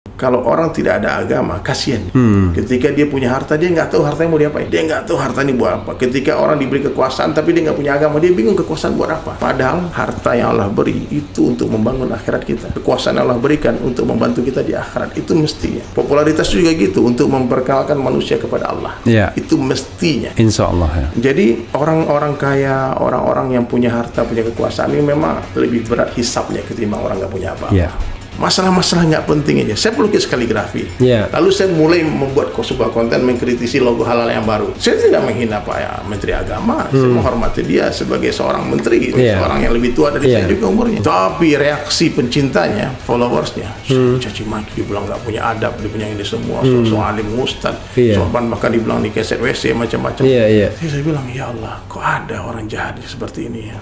Kalau orang tidak ada agama, kasihan. Ketika dia punya harta, dia nggak tahu hartanya mau diapain. Dia nggak tahu hartanya buat apa. Ketika orang diberi kekuasaan, tapi dia nggak punya agama, dia bingung kekuasaan buat apa. Padahal harta yang Allah beri itu untuk membangun akhirat kita. Kekuasaan yang Allah berikan untuk membantu kita di akhirat, itu mestinya. Popularitas juga gitu, untuk memperkenalkan manusia kepada Allah. Ya. Itu mestinya. Insya Allah ya. Jadi orang-orang kaya, orang-orang yang punya harta, punya kekuasaan ini memang lebih berat hisapnya ketimbang orang nggak punya apa-apa. Ya. Masalah-masalah nggak penting aja. Saya pelukis kaligrafi. Ya. Lalu saya mulai membuat sebuah konten mengkritisi logo halal yang baru. Saya tidak menghina Pak Menteri Agama. Saya menghormati dia sebagai seorang menteri, seorang yang lebih tua dari saya juga umurnya. Tapi reaksi pencintanya, followersnya, caci maki, dibilang nggak punya adab, dia punya ini semua, so alim ustad, sorban bahkan dibilang di keset WC macam-macam. Saya bilang, ya Allah, kok ada orang jahat seperti ini ya?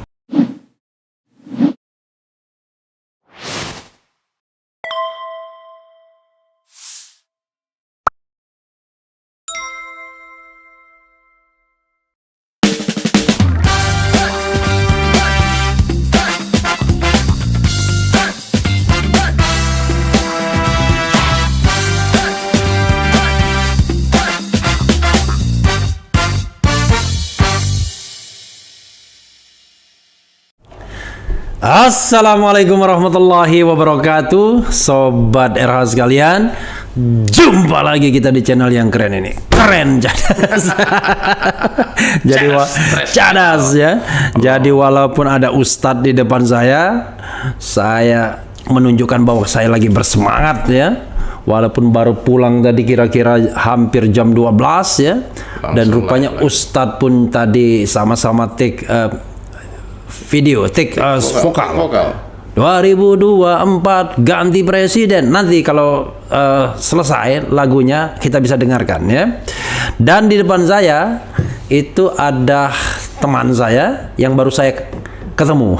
Assalamualaikum warahmatullahi wabarakatuh, Sobat RH sekalian. Jumpa lagi kita di channel yang keren ini. Keren cadas. Jadi cadas ya. Jadi walaupun ada ustadz di depan saya menunjukkan bahwa saya lagi bersemangat ya. Walaupun baru pulang tadi kira-kira hampir jam 12 ya. Dan rupanya ustadz pun tadi sama-sama take video, vokal. 2024 ganti presiden. Nanti kalau selesai lagunya kita bisa dengarkan ya. Dan di depan saya itu ada teman saya yang baru saya ketemu.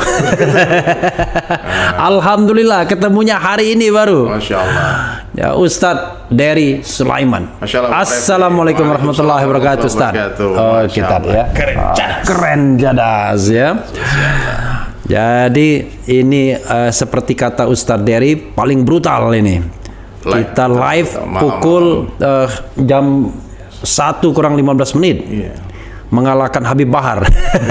Alhamdulillah ketemunya hari ini baru. Masya Allah. Ya, Ustadz Dery Sulaiman. Assalamualaikum warahmatullahi wabarakatuh, Ustadz. Oh, kita ya. Keren jadas ya. Jadi ini seperti kata Ustadz Dery, paling brutal ini. Kita live pukul jam 1 kurang 15 menit. Mengalahkan Habib Bahar.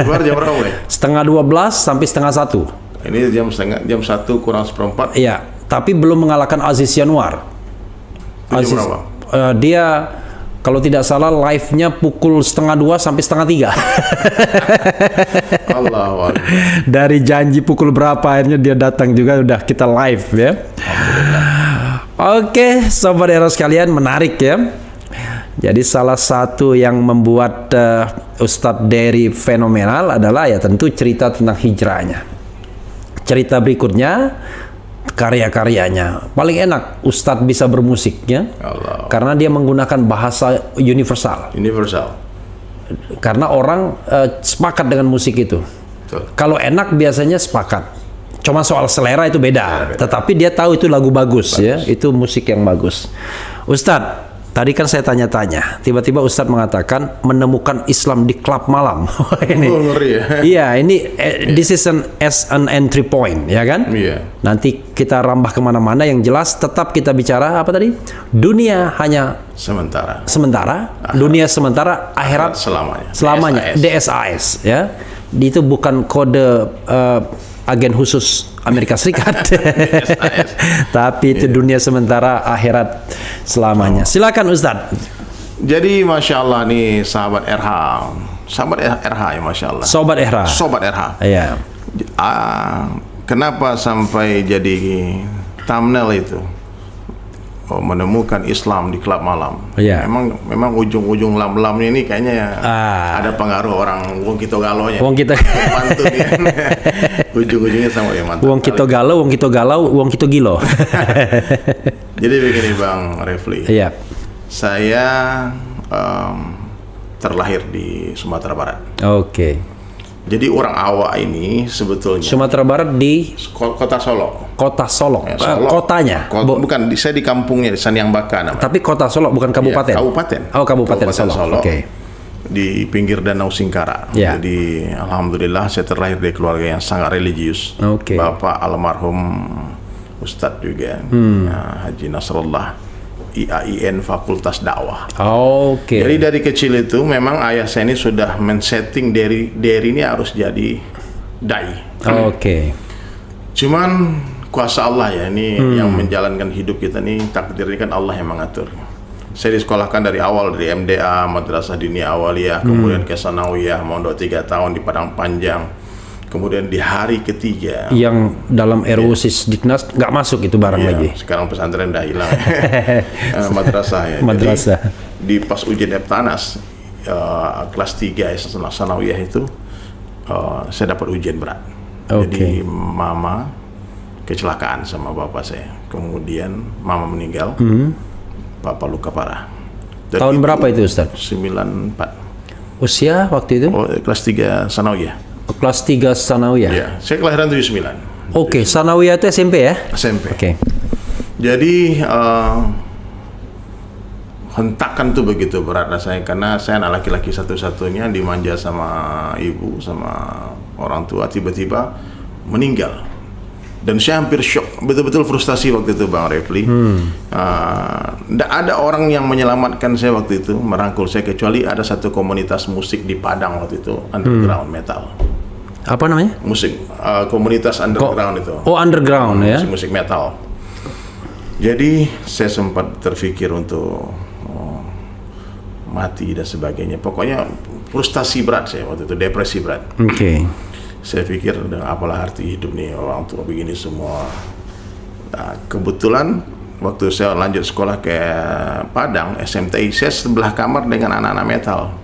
Bahar jam berapa ya? Setengah 12 sampai setengah 1. Ini jam 1 kurang seperempat. Iya, tapi belum mengalahkan Aziz Yanuar. Aziz, dia kalau tidak salah live-nya pukul setengah 2 sampai setengah 3. Allah. Dari janji pukul berapa akhirnya dia datang juga, udah kita live ya. Oke, Sobat RH sekalian, menarik ya. Jadi salah satu yang membuat Ustadz Dery fenomenal adalah ya tentu cerita tentang hijrahnya. Cerita berikutnya karya-karyanya. Paling enak Ustadz bisa bermusik ya. Karena dia menggunakan bahasa universal. Karena orang sepakat dengan musik itu. Kalau enak biasanya sepakat. Cuma soal selera itu beda. Tetapi dia tahu itu lagu bagus ya. Itu musik yang bagus. Ustadz, tadi kan saya tanya-tanya, tiba-tiba Ustadz mengatakan menemukan Islam di klub malam. Ini, iya, ini this is an entry point, ya kan? Iya. Nanti kita rambah kemana-mana, yang jelas tetap kita bicara apa tadi? Dunia hanya sementara, dunia sementara, akhirat selamanya. DSAS, ya. Itu bukan kode agen khusus Amerika Serikat. Tapi itu dunia sementara, akhirat selamanya. Silakan Ustadz. Jadi Masya Allah nih sahabat RH ya Masya Allah. Sobat RH. Iya. Kenapa sampai jadi thumbnail itu? Menemukan Islam di klub malam. Iya. Memang ujung-ujung lam-lamnya ini kayaknya ada pengaruh orang Wong Kito Galonya. Mantu dia. Ujung-ujungnya sama ya mantu. Wong Kito Galau, Wong Kito Gilo. Jadi begini Bang Refli. Iya. Saya terlahir di Sumatera Barat. Oke. Jadi orang Awak ini sebetulnya Sumatera Barat di Kota Solok. Kota Solok. Ya, Solok. Kotanya. Bukan, saya di kampungnya di Saniambaka namanya. Tapi Kota Solok bukan kabupaten. Ya, kabupaten. Oh, Kabupaten Solok. Oke. Di pinggir Danau Singkara. Ya. Jadi alhamdulillah saya terlahir dari keluarga yang sangat religius. Bapak almarhum Ustadz juga, Haji Nasrullah, IAIN Fakultas Dakwah. Oke. Jadi dari kecil itu memang ayah saya ini sudah men-setting Dery ini harus jadi dai. Oke. Cuman kuasa Allah ya, ini yang menjalankan hidup kita nih, takdir ini kan Allah yang mengatur. Saya disekolahkan dari awal, dari MDA, Madrasah Diniyah Awaliyah, kemudian ke Sanawiyah, mondok 3 tahun di Padang Panjang. Kemudian di hari ketiga, Yang dalam RUU Sisdiknas nggak masuk itu barang lagi. sekarang pesantren udah hilang. Madrasah ya. Madrasah. Jadi, di pas ujian Eptanas kelas 3 Sanawiyah itu saya dapat ujian berat. Jadi mama kecelakaan sama bapak saya. Kemudian mama meninggal. Papa luka parah. Dan Tahun berapa itu Ustaz? 94. Usia waktu itu? Kelas 3 Sanawiyah. Kelas 3 Sanawiyah. Ya, saya kelahiran 79. Oke, Sanawiyah itu SMP ya? SMP. Oke. Jadi hentakan tuh begitu berat rasanya, karena saya anak laki-laki satu-satunya, dimanja sama ibu sama orang tua, tiba-tiba meninggal. Dan saya hampir shock, betul-betul frustasi waktu itu Bang Refli. Nggak ada orang yang menyelamatkan saya waktu itu, merangkul saya, kecuali ada satu komunitas musik di Padang waktu itu, underground metal. Apa namanya? Musik komunitas underground itu. Oh, underground ya. Musik metal. Jadi saya sempat terpikir untuk mati dan sebagainya. Pokoknya frustasi berat saya waktu itu, depresi berat. Oke. Saya pikir apalah arti hidup nih, orang tua begini semua. Nah, kebetulan waktu saya lanjut sekolah ke Padang SMTI, saya sebelah kamar dengan anak-anak metal.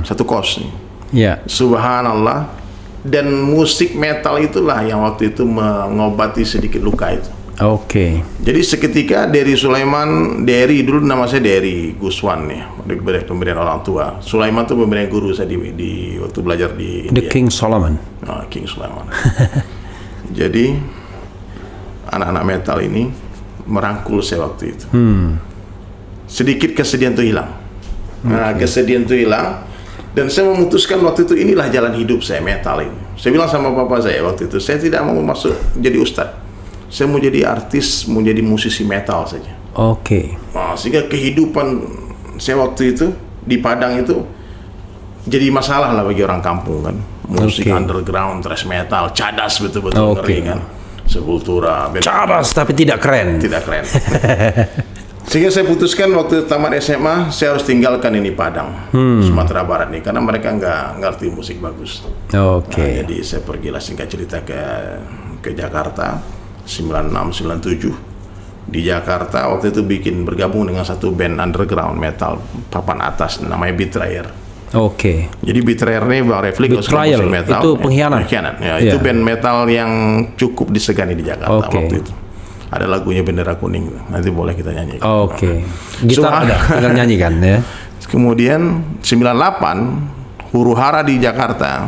Satu kos nih. Ya. Subhanallah. Dan musik metal itulah yang waktu itu mengobati sedikit luka itu. Oke. Jadi seketika Dery Sulaiman, Dery dulu nama saya Dery Guswan ya, dari pemberian orang tua. Sulaiman tuh pemberian guru saya di waktu belajar di The India. King Solomon. Oh, King Sulaiman. Jadi anak-anak metal ini merangkul saya waktu itu. Sedikit kesedihan itu hilang. Nah, kesedihan itu hilang. Dan saya memutuskan waktu itu, inilah jalan hidup saya, metal ini. Saya bilang sama papa saya waktu itu, saya tidak mau masuk jadi ustadz. Saya mau jadi artis, mau jadi musisi metal saja. Oke. Nah, sehingga kehidupan saya waktu itu di Padang itu jadi masalah lah bagi orang kampung kan. Musik underground, thrash metal, cadas betul-betul ngeri kan. Sepultura. Cadas tapi tidak keren. Tidak keren. Sehingga saya putuskan waktu tamat SMA, saya harus tinggalkan ini Padang, Sumatera Barat nih, karena mereka nggak ngerti musik bagus. Oke. Nah, jadi saya pergilah singkat cerita ke Jakarta, 96-97. Di Jakarta waktu itu bergabung dengan satu band underground metal papan atas, namanya Betrayer. Oke. Jadi Betrayer ini Bang Refli, Betrayal, musik metal, itu pengkhianat. Ya, itu band metal yang cukup disegani di Jakarta waktu itu. Ada lagunya Bendera Kuning, nanti boleh kita nyanyi. Oke. Gitar ada, tinggal nyanyikan ya. Kemudian 98 huru-hara di Jakarta,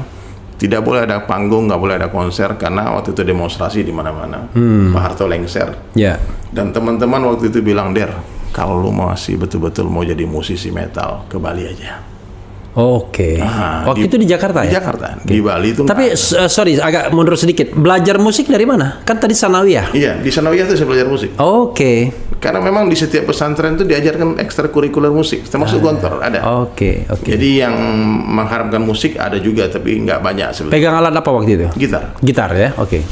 tidak boleh ada panggung, nggak boleh ada konser karena waktu itu demonstrasi di mana-mana. Pak Harto lengser. Ya. Dan teman-teman waktu itu bilang, Der, kalau lu masih betul-betul mau jadi musisi metal, ke Bali aja. Oke. Waktu itu di Jakarta ya? Di Jakarta. Di Bali itu. Tapi sorry, agak mundur sedikit. Belajar musik dari mana? Kan tadi Sanawiyah. Iya, di Sanawiyah tuh saya belajar musik. Oke. Karena memang di setiap pesantren itu diajarkan ekstrakurikuler musik, termasuk gontor ada. Oke. Jadi yang mengharapkan musik ada juga, tapi nggak banyak sebenarnya. Pegang alat apa waktu itu? Gitar. Gitar ya, oke.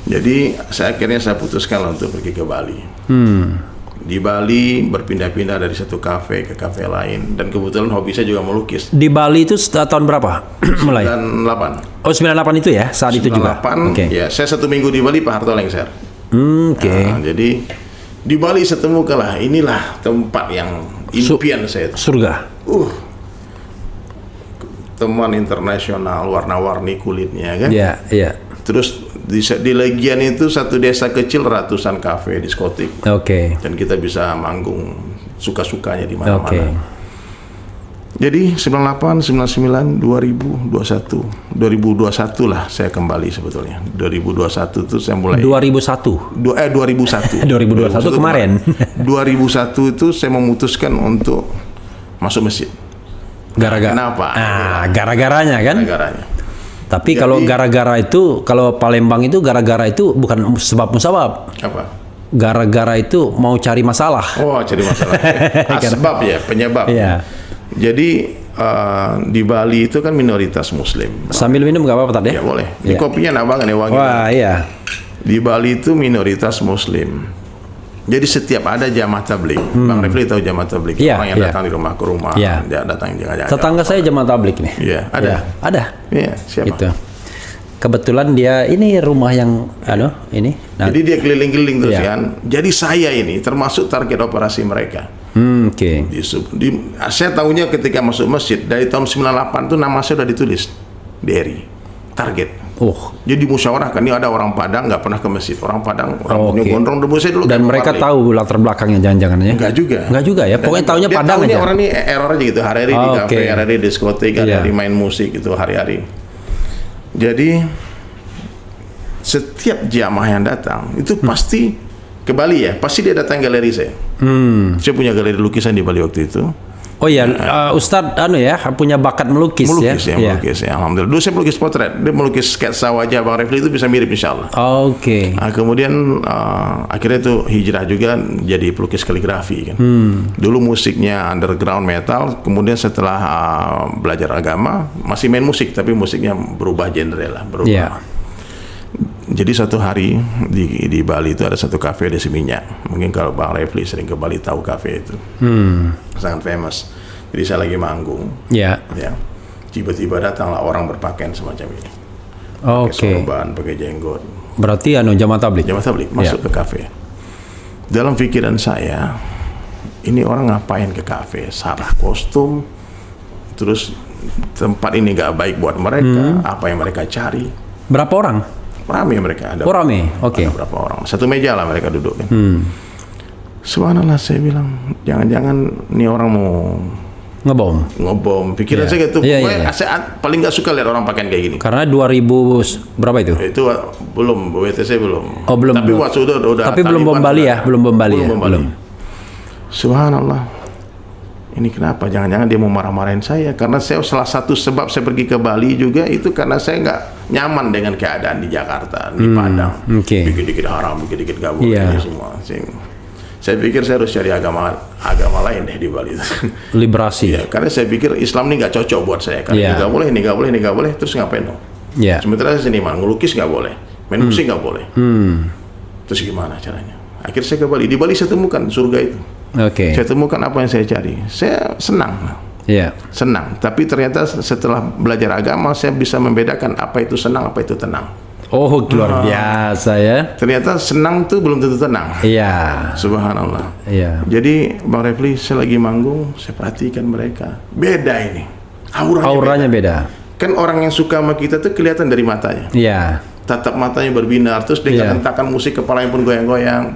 Jadi akhirnya saya putuskan untuk pergi ke Bali. Di Bali berpindah-pindah dari satu kafe ke kafe lain, dan kebetulan hobi saya juga melukis. Di Bali itu tahun berapa? Mulai? 98. Oh, 98 itu ya? Saat itu juga? 98, ya. Saya 1 minggu di Bali, Pak Harto lengser. Oke. Nah, jadi di Bali saya temukan lah, inilah tempat yang impian saya. Surga. Teman internasional, warna-warni kulitnya kan. Iya, iya. Terus di Legian itu satu desa kecil, ratusan kafe, diskotik. Oke. Dan kita bisa manggung suka-sukanya di mana-mana. Oke. Jadi 98, 99, 2021, 2021 lah saya kembali sebetulnya. 2021 itu saya mulai 2001. 2001. 2021 kemarin. 2001 itu saya memutuskan untuk masuk masjid. Gara-gara. Kenapa? Gara-garanya kan? Gara-garanya. Tapi kalau gara-gara itu, kalau Palembang itu gara-gara itu bukan sebab musabab. Apa? Gara-gara itu mau cari masalah. Oh, cari masalah. Asbab ya, penyebab. Iya. Jadi di Bali itu kan minoritas Muslim. Sambil minum nggak apa-apa tadi? Ya boleh. Ini kopinya enak banget ya, wangi. Wah, iya. Di Bali itu minoritas Muslim. Jadi setiap ada jamaah tablik, Bang Refli tahu jamaah tablik, orang yang datang di rumah ke rumah, dia datang jangan-jangan. Tetangga saya jamaah tablik nih. Iya, ada. Ada. Iya, siapa? Itu. Kebetulan dia ini rumah yang ini. Nah. Jadi dia keliling-keliling terus kan. Jadi saya ini termasuk target operasi mereka. Oke. Saya tahunya ketika masuk masjid dari tahun 98 itu nama saya sudah ditulis Dery, target. Jadi musyawarah kan, ini ada orang Padang nggak pernah ke masjid, orang Padang, orang gondrong dulu saya dulu. Dan mereka tahu latar belakangnya jangan-jangan ya? Enggak juga. Enggak juga ya, pokoknya tahunya Padang aja. Orang ini error aja gitu, hari-hari di kafe, hari-hari di diskotik, hari-hari main musik gitu, hari-hari. Jadi setiap jamaah yang datang itu pasti ke Bali ya, pasti dia datang galeri saya. Saya punya galeri lukisan di Bali waktu itu. Oh iya, Ustadz punya bakat melukis ya? Melukis ya, alhamdulillah. Dulu saya melukis potret, dia melukis sketsa wajah Bang Refli itu bisa mirip insya Allah. Oke. Nah, kemudian akhirnya itu hijrah juga jadi pelukis kaligrafi kan. Dulu musiknya underground metal, kemudian setelah belajar agama masih main musik, tapi musiknya berubah genre lah, berubah. Jadi suatu hari di Bali itu ada satu kafe di Seminyak. Mungkin kalau Bang Refli sering ke Bali tahu kafe itu. Sangat famous. Jadi saya lagi manggung. Ya. Tiba-tiba datanglah orang berpakaian semacam ini. Pakai sorban, pakai jenggot. Berarti jamaah tablik. Jamaah tablik masuk ke kafe. Dalam pikiran saya, ini orang ngapain ke kafe? Salah kostum. Terus tempat ini nggak baik buat mereka. Apa yang mereka cari? Berapa orang? Rame mereka ada. Rame, oke. Ada berapa orang? Satu meja lah mereka duduk kan. Subhanallah, saya bilang jangan-jangan ini orang mau ngebom. Pikiran saya gitu. Saya paling nggak suka lihat orang pakaian kayak gini. Karena 2000 berapa itu? Itu belum WTC belum. Oh belum. Tapi waktu udah. Tapi belum bom Bali ya, belum bom Bali ya. Belum. Subhanallah. Ini kenapa? Jangan-jangan dia mau marah-marahin saya? Karena saya salah satu sebab saya pergi ke Bali juga itu karena saya nggak nyaman dengan keadaan di Jakarta, di Padang. Dikit-dikit haram, dikit-dikit gak boleh semua. Saya pikir saya harus cari agama lain deh di Bali. Liberasi. Ya, karena saya pikir Islam ini nggak cocok buat saya. Karena ini nggak boleh, ini nggak boleh, ini nggak boleh. Terus ngapain dong? Sementara saya seniman, ngelukis nggak boleh, main musik nggak boleh. Terus gimana caranya? Akhirnya saya ke Bali. Di Bali saya temukan surga itu. Saya temukan apa yang saya cari. Saya senang. Senang. Tapi ternyata setelah belajar agama, saya bisa membedakan apa itu senang, apa itu tenang. Oh, luar biasa ya. Ternyata senang tuh belum tentu tenang. Iya. Subhanallah. Jadi Bang Refli, saya lagi manggung, saya perhatikan mereka. Beda ini. Auranya beda. Kan orang yang suka sama kita tuh kelihatan dari matanya. Tatap matanya berbinar, terus dia hentakan musik, kepalanya pun goyang-goyang.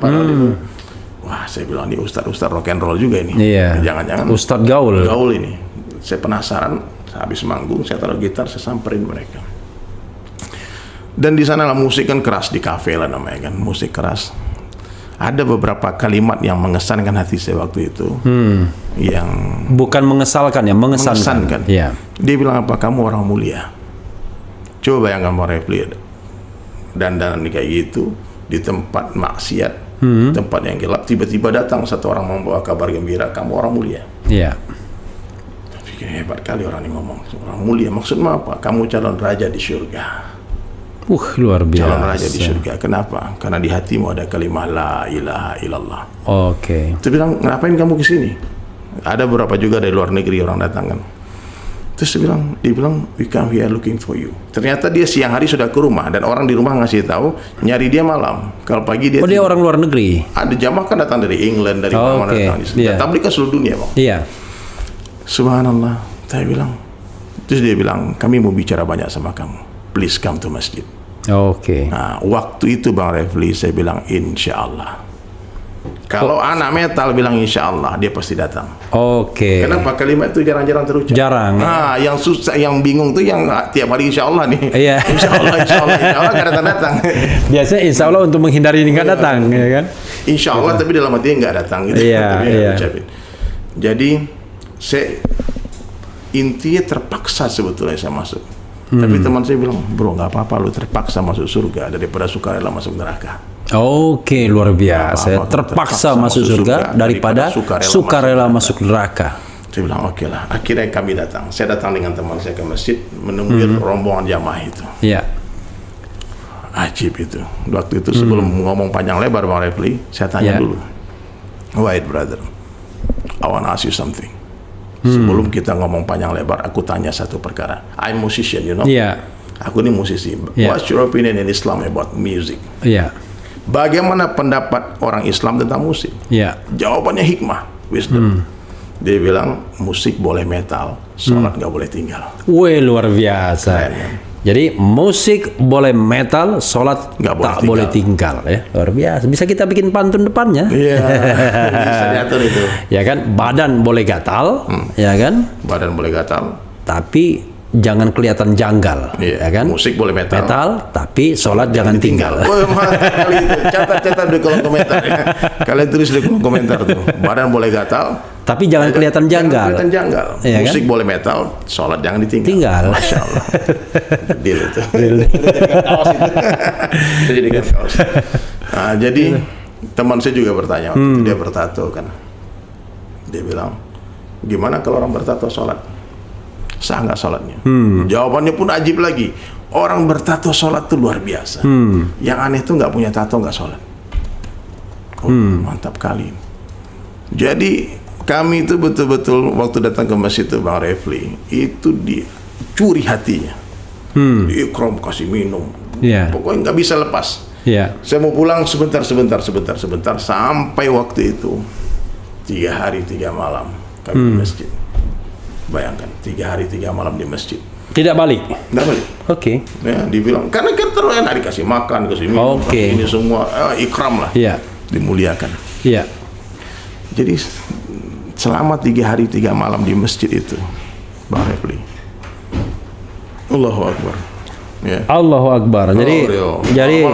Wah, saya bilang ini ustadz rock and roll juga ini. Jangan-jangan ustadz gaul ini. Saya penasaran, habis manggung saya taruh gitar, saya samperin mereka. Dan di sana lah musik kan keras, di kafe lah namanya kan, musik keras. Ada beberapa kalimat yang mengesankan hati saya waktu itu. Yang bukan mengesalkan ya, mengesankan. Dia bilang apa? Kamu orang mulia. Coba bayangkan Bang Refli, dandanan kayak gitu di tempat maksiat. Tempat yang gelap, tiba-tiba datang satu orang membawa kabar gembira, kamu orang mulia. Pikir hebat kali orang ini ngomong, orang mulia maksudnya apa? Kamu calon raja di surga. Luar biasa. Calon raja di surga. Kenapa? Karena di hatimu ada kalimat la ilaha illallah. Terus bilang, ngapain kamu ke sini? Ada beberapa juga dari luar negeri orang datang kan. Terus dia bilang, we come here looking for you. Ternyata dia siang hari sudah ke rumah dan orang di rumah ngasih tahu nyari dia malam. Kalau pagi dia. Dia orang luar negeri. Ada jamaah kan datang dari England, dari mana datang di sini. Tablik kan seluruh dunia, Bang. Subhanallah. Saya bilang. Terus dia bilang, kami mau bicara banyak sama kamu. Please come to masjid. Nah, waktu itu Bang Refli saya bilang insya Allah. Kalau anak metal bilang insya Allah, dia pasti datang. Kenapa kalimat itu jarang-jarang terucap? Jarang. Nah, yang susah, yang bingung tuh yang tiap hari insya Allah nih. Insya Allah nggak datang-datang. Biasanya insya Allah untuk menghindari nggak datang, ya kan? Insya Allah, tapi dalam hatinya nggak datang gitu. Jadi saya intinya terpaksa sebetulnya saya masuk. Tapi teman saya bilang, bro nggak apa-apa, lu terpaksa masuk surga daripada sukarela masuk neraka. Oke, luar biasa. Terpaksa masuk surga daripada sukarela masuk neraka. Saya bilang oke lah. Akhirnya kami datang. Saya datang dengan teman saya ke masjid menemui rombongan jamaah itu. Iya. Ajib itu. Waktu itu sebelum ngomong panjang lebar Bang Refli, saya tanya dulu. Wait brother, I wanna ask you something. Sebelum kita ngomong panjang lebar, aku tanya satu perkara. I'm musician, you know. Iya. Aku ini musisi. What's your opinion in Islam about music? Iya. Bagaimana pendapat orang Islam tentang musik? Iya. Jawabannya hikmah, wisdom. Dia bilang musik boleh metal, sholat nggak boleh tinggal. Wih, luar biasa. Keren, kan? Jadi musik boleh metal, sholat tak boleh tinggal ya. Luar biasa. Bisa kita bikin pantun depannya. Iya. Bisa diatur itu. Ya kan, badan boleh gatal, ya kan? Badan boleh gatal, tapi jangan kelihatan janggal, ya kan? Musik boleh metal, tapi sholat jangan tinggal. Oh, kali itu. Catat di kolom komentar ya. Kalian tulis di kolom komentar tuh. Badan boleh gatal, tapi jangan kelihatan janggal. Kelihatan janggal. Ya, musik kan? boleh metal, sholat jangan ditinggal. Tinggal. Masya Allah. Deal itu. Jadikan kaos. Nah, jadi teman saya juga bertanya waktu itu, dia bertato kan. Dia bilang, gimana kalau orang bertato sholat? Sah nggak sholatnya? Jawabannya pun ajib lagi. Orang bertato sholat tuh luar biasa. Yang aneh tuh nggak punya tato nggak sholat. Mantap kali. Jadi kami itu betul-betul waktu datang ke masjid itu Bang Refli, itu dicuri hatinya. Ikram kasih minum. Pokoknya nggak bisa lepas. Saya mau pulang sebentar sampai waktu itu 3 hari 3 malam kami di masjid. Bayangkan 3 hari 3 malam di masjid. Tidak balik? Nggak balik. Oke. Ya, dibilang karena kita terlalu enak dikasih makan, kasih minum, ini semua ikram lah. Dimuliakan. Jadi selama 3 hari 3 malam di masjid itu, Bang Refli, Allahu Akbar. Allahu Akbar. Jadi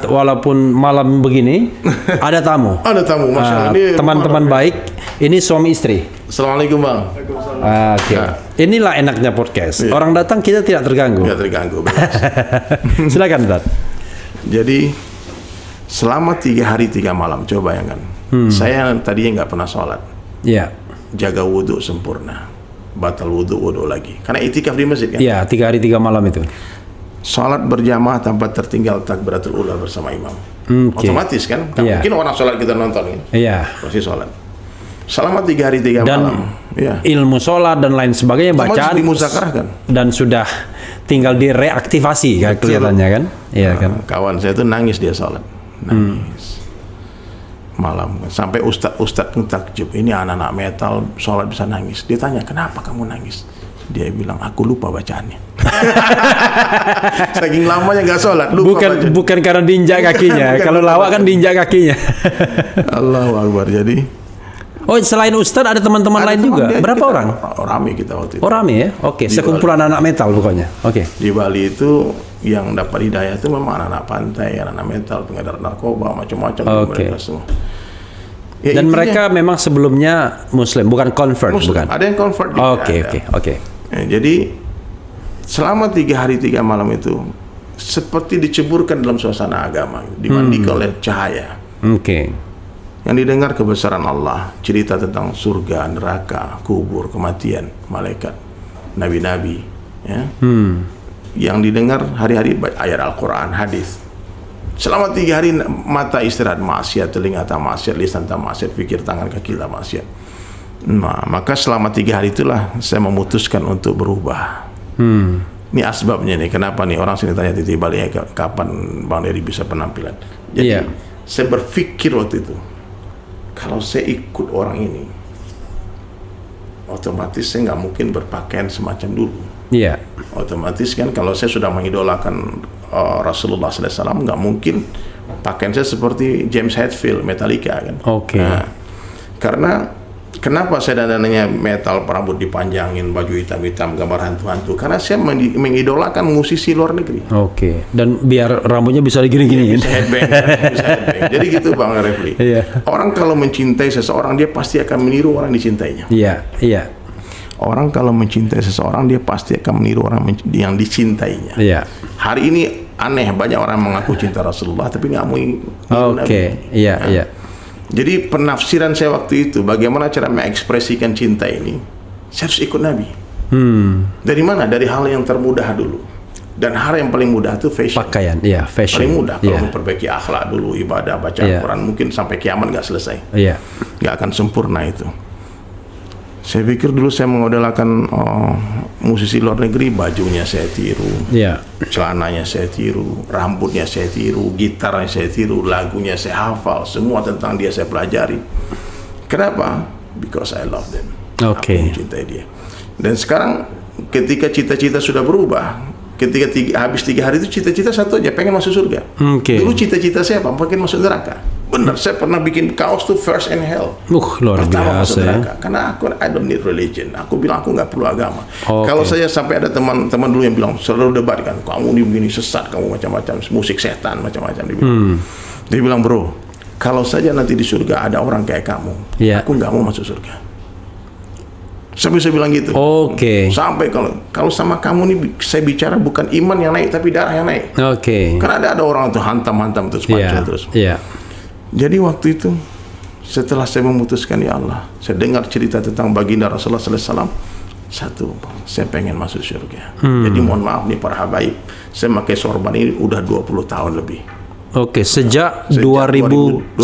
walaupun malam begini ada tamu. Ada tamu, masya Allah. Teman-teman baik. Ini suami istri. Assalamualaikum Bang. Oke. Inilah enaknya podcast. Orang datang kita tidak terganggu. Tidak terganggu. Silakan Dad. Jadi selama 3 hari 3 malam, coba bayangkan. Saya tadinya nggak pernah sholat. Jaga wudhu sempurna. Batal wudhu lagi. Karena itikaf di masjid kan? 3 hari 3 malam itu. Sholat berjamaah tanpa tertinggal takbiratul ula bersama imam. Otomatis kan? Mungkin orang sholat kita nonton kan? Pasti sholat. Selama 3 hari 3 malam. Ilmu sholat dan lain sebagainya bacaan dimuzakarahkan. Dan sudah tinggal direaktivasi kan kelihatannya kan? Kan? Kawan saya itu nangis dia sholat. Nangis. Malam sampai ustadz pun takjub, ini anak-anak metal sholat bisa nangis. Dia tanya, kenapa kamu nangis? Dia bilang, aku lupa bacaannya. Saking lamanya nggak sholat, lupa bukan karena diinjak kakinya. Kalau lawak kan diinjak kakinya. Allahu Akbar. Jadi selain ustadz ada teman-teman lain juga. Berapa orang? Rame kita waktu itu. Rame ya? Oke, sekumpulan anak metal pokoknya. Oke. Di Bali itu yang dapat hidayah itu memang anak-anak pantai, anak metal, pengedar narkoba, macam-macam mereka semua. Dan mereka memang sebelumnya Muslim, bukan convert, bukan? Ada yang convert juga. Oke. Jadi selama 3 hari 3 malam itu seperti diceburkan dalam suasana agama, dimandikan oleh cahaya. Yang didengar kebesaran Allah, cerita tentang surga, neraka, kubur, kematian, malaikat, nabi-nabi, ya. Yang didengar hari-hari ayat Al-Quran, hadis. Selama 3 hari mata istirahat maksiat, telinga tak maksiat, lisan tak maksiat, pikir tangan kaki tak maksiat. Nah, maka selama 3 hari itulah saya memutuskan untuk berubah. Ini asbabnya nih, kenapa nih orang sini tanya Titi Bali kapan Bang Dery bisa penampilan. Jadi saya berpikir waktu itu, kalau saya ikut orang ini, otomatis saya nggak mungkin berpakaian semacam dulu. Otomatis kan kalau saya sudah mengidolakan Rasulullah SAW, nggak mungkin pakaian saya seperti James Hetfield, Metallica kan. Nah, karena kenapa saya dandannya metal, rambut dipanjangin, baju hitam-hitam, gambar hantu-hantu? Karena saya mengidolakan musisi luar negeri. Dan biar rambutnya bisa digini-gini. Bisa headbang. Jadi gitu Bang Refli. Orang kalau mencintai seseorang, dia pasti akan meniru orang dicintainya. Orang kalau mencintai seseorang, dia pasti akan meniru orang yang dicintainya. Iya. Hari ini aneh, banyak orang mengaku cinta Rasulullah tapi nggak mau niru Nabi. Iya, iya. Jadi penafsiran saya waktu itu, bagaimana cara mengekspresikan cinta ini, saya harus ikut Nabi. Dari mana? Dari hal yang termudah dulu. Dan hal yang paling mudah itu fashion. Pakaian, iya, fashion. Paling mudah kalau memperbaiki akhlak dulu, ibadah, baca Al-Quran, mungkin sampai kiamat nggak selesai. Iya. Nggak akan sempurna itu. Saya pikir dulu saya mengidolakan musisi luar negeri, bajunya saya tiru, celananya saya tiru, rambutnya saya tiru, gitarnya saya tiru, lagunya saya hafal, semua tentang dia saya pelajari. Kenapa? Because I love them. Aku mencintai dia. Dan sekarang ketika cita-cita sudah berubah, ketika habis 3 hari itu cita-cita satu aja, pengen masuk surga. Dulu cita-cita saya apa? Pengen masuk neraka. Benar, saya pernah bikin kaos tuh first in hell. Luar pertama biasa masuk neraka. Karena I don't need religion. Aku bilang aku nggak perlu agama. Kalau saya sampai ada teman-teman dulu yang bilang, selalu debat kan, kamu ini begini sesat, kamu macam-macam, musik setan, macam-macam. Dia bilang, bro, kalau saja nanti di surga ada orang kayak kamu, aku nggak mau masuk surga. Sampai saya bilang gitu. Sampai kalau sama kamu nih saya bicara bukan iman yang naik tapi darah yang naik. Karena ada orang tuh hantam-hantam terus terus. Jadi waktu itu setelah saya memutuskan, ya Allah, saya dengar cerita tentang baginda Rasulullah SAW. Satu, saya pengen masuk surga. Jadi mohon maaf nih para habaib, saya pakai sorban ini udah 20 tahun lebih. Sejak 2001.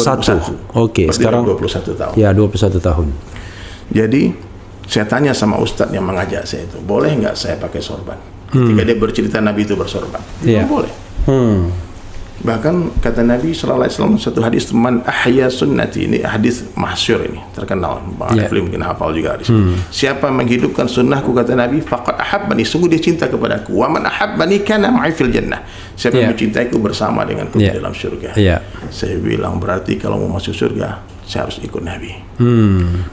Sekarang 21 tahun. Ya, 21 tahun. Jadi saya tanya sama ustadz yang mengajak saya itu, boleh nggak saya pakai sorban? Ketika dia bercerita Nabi itu bersorban, boleh. Bahkan kata Nabi SAW satu hadis, man ahya sunnati, ini hadis masyhur ini, terkenal. Bang Refli mungkin hafal juga di sini. Siapa menghidupkan sunnahku, kata Nabi, faqad ahabbani, sungguh dia cinta kepadaku. Wa man ahabbani kana ma'i fil jannah. Siapa yang mencintaiku bersama denganku di dalam surga. Saya bilang, berarti kalau mau masuk surga, saya harus ikut Nabi.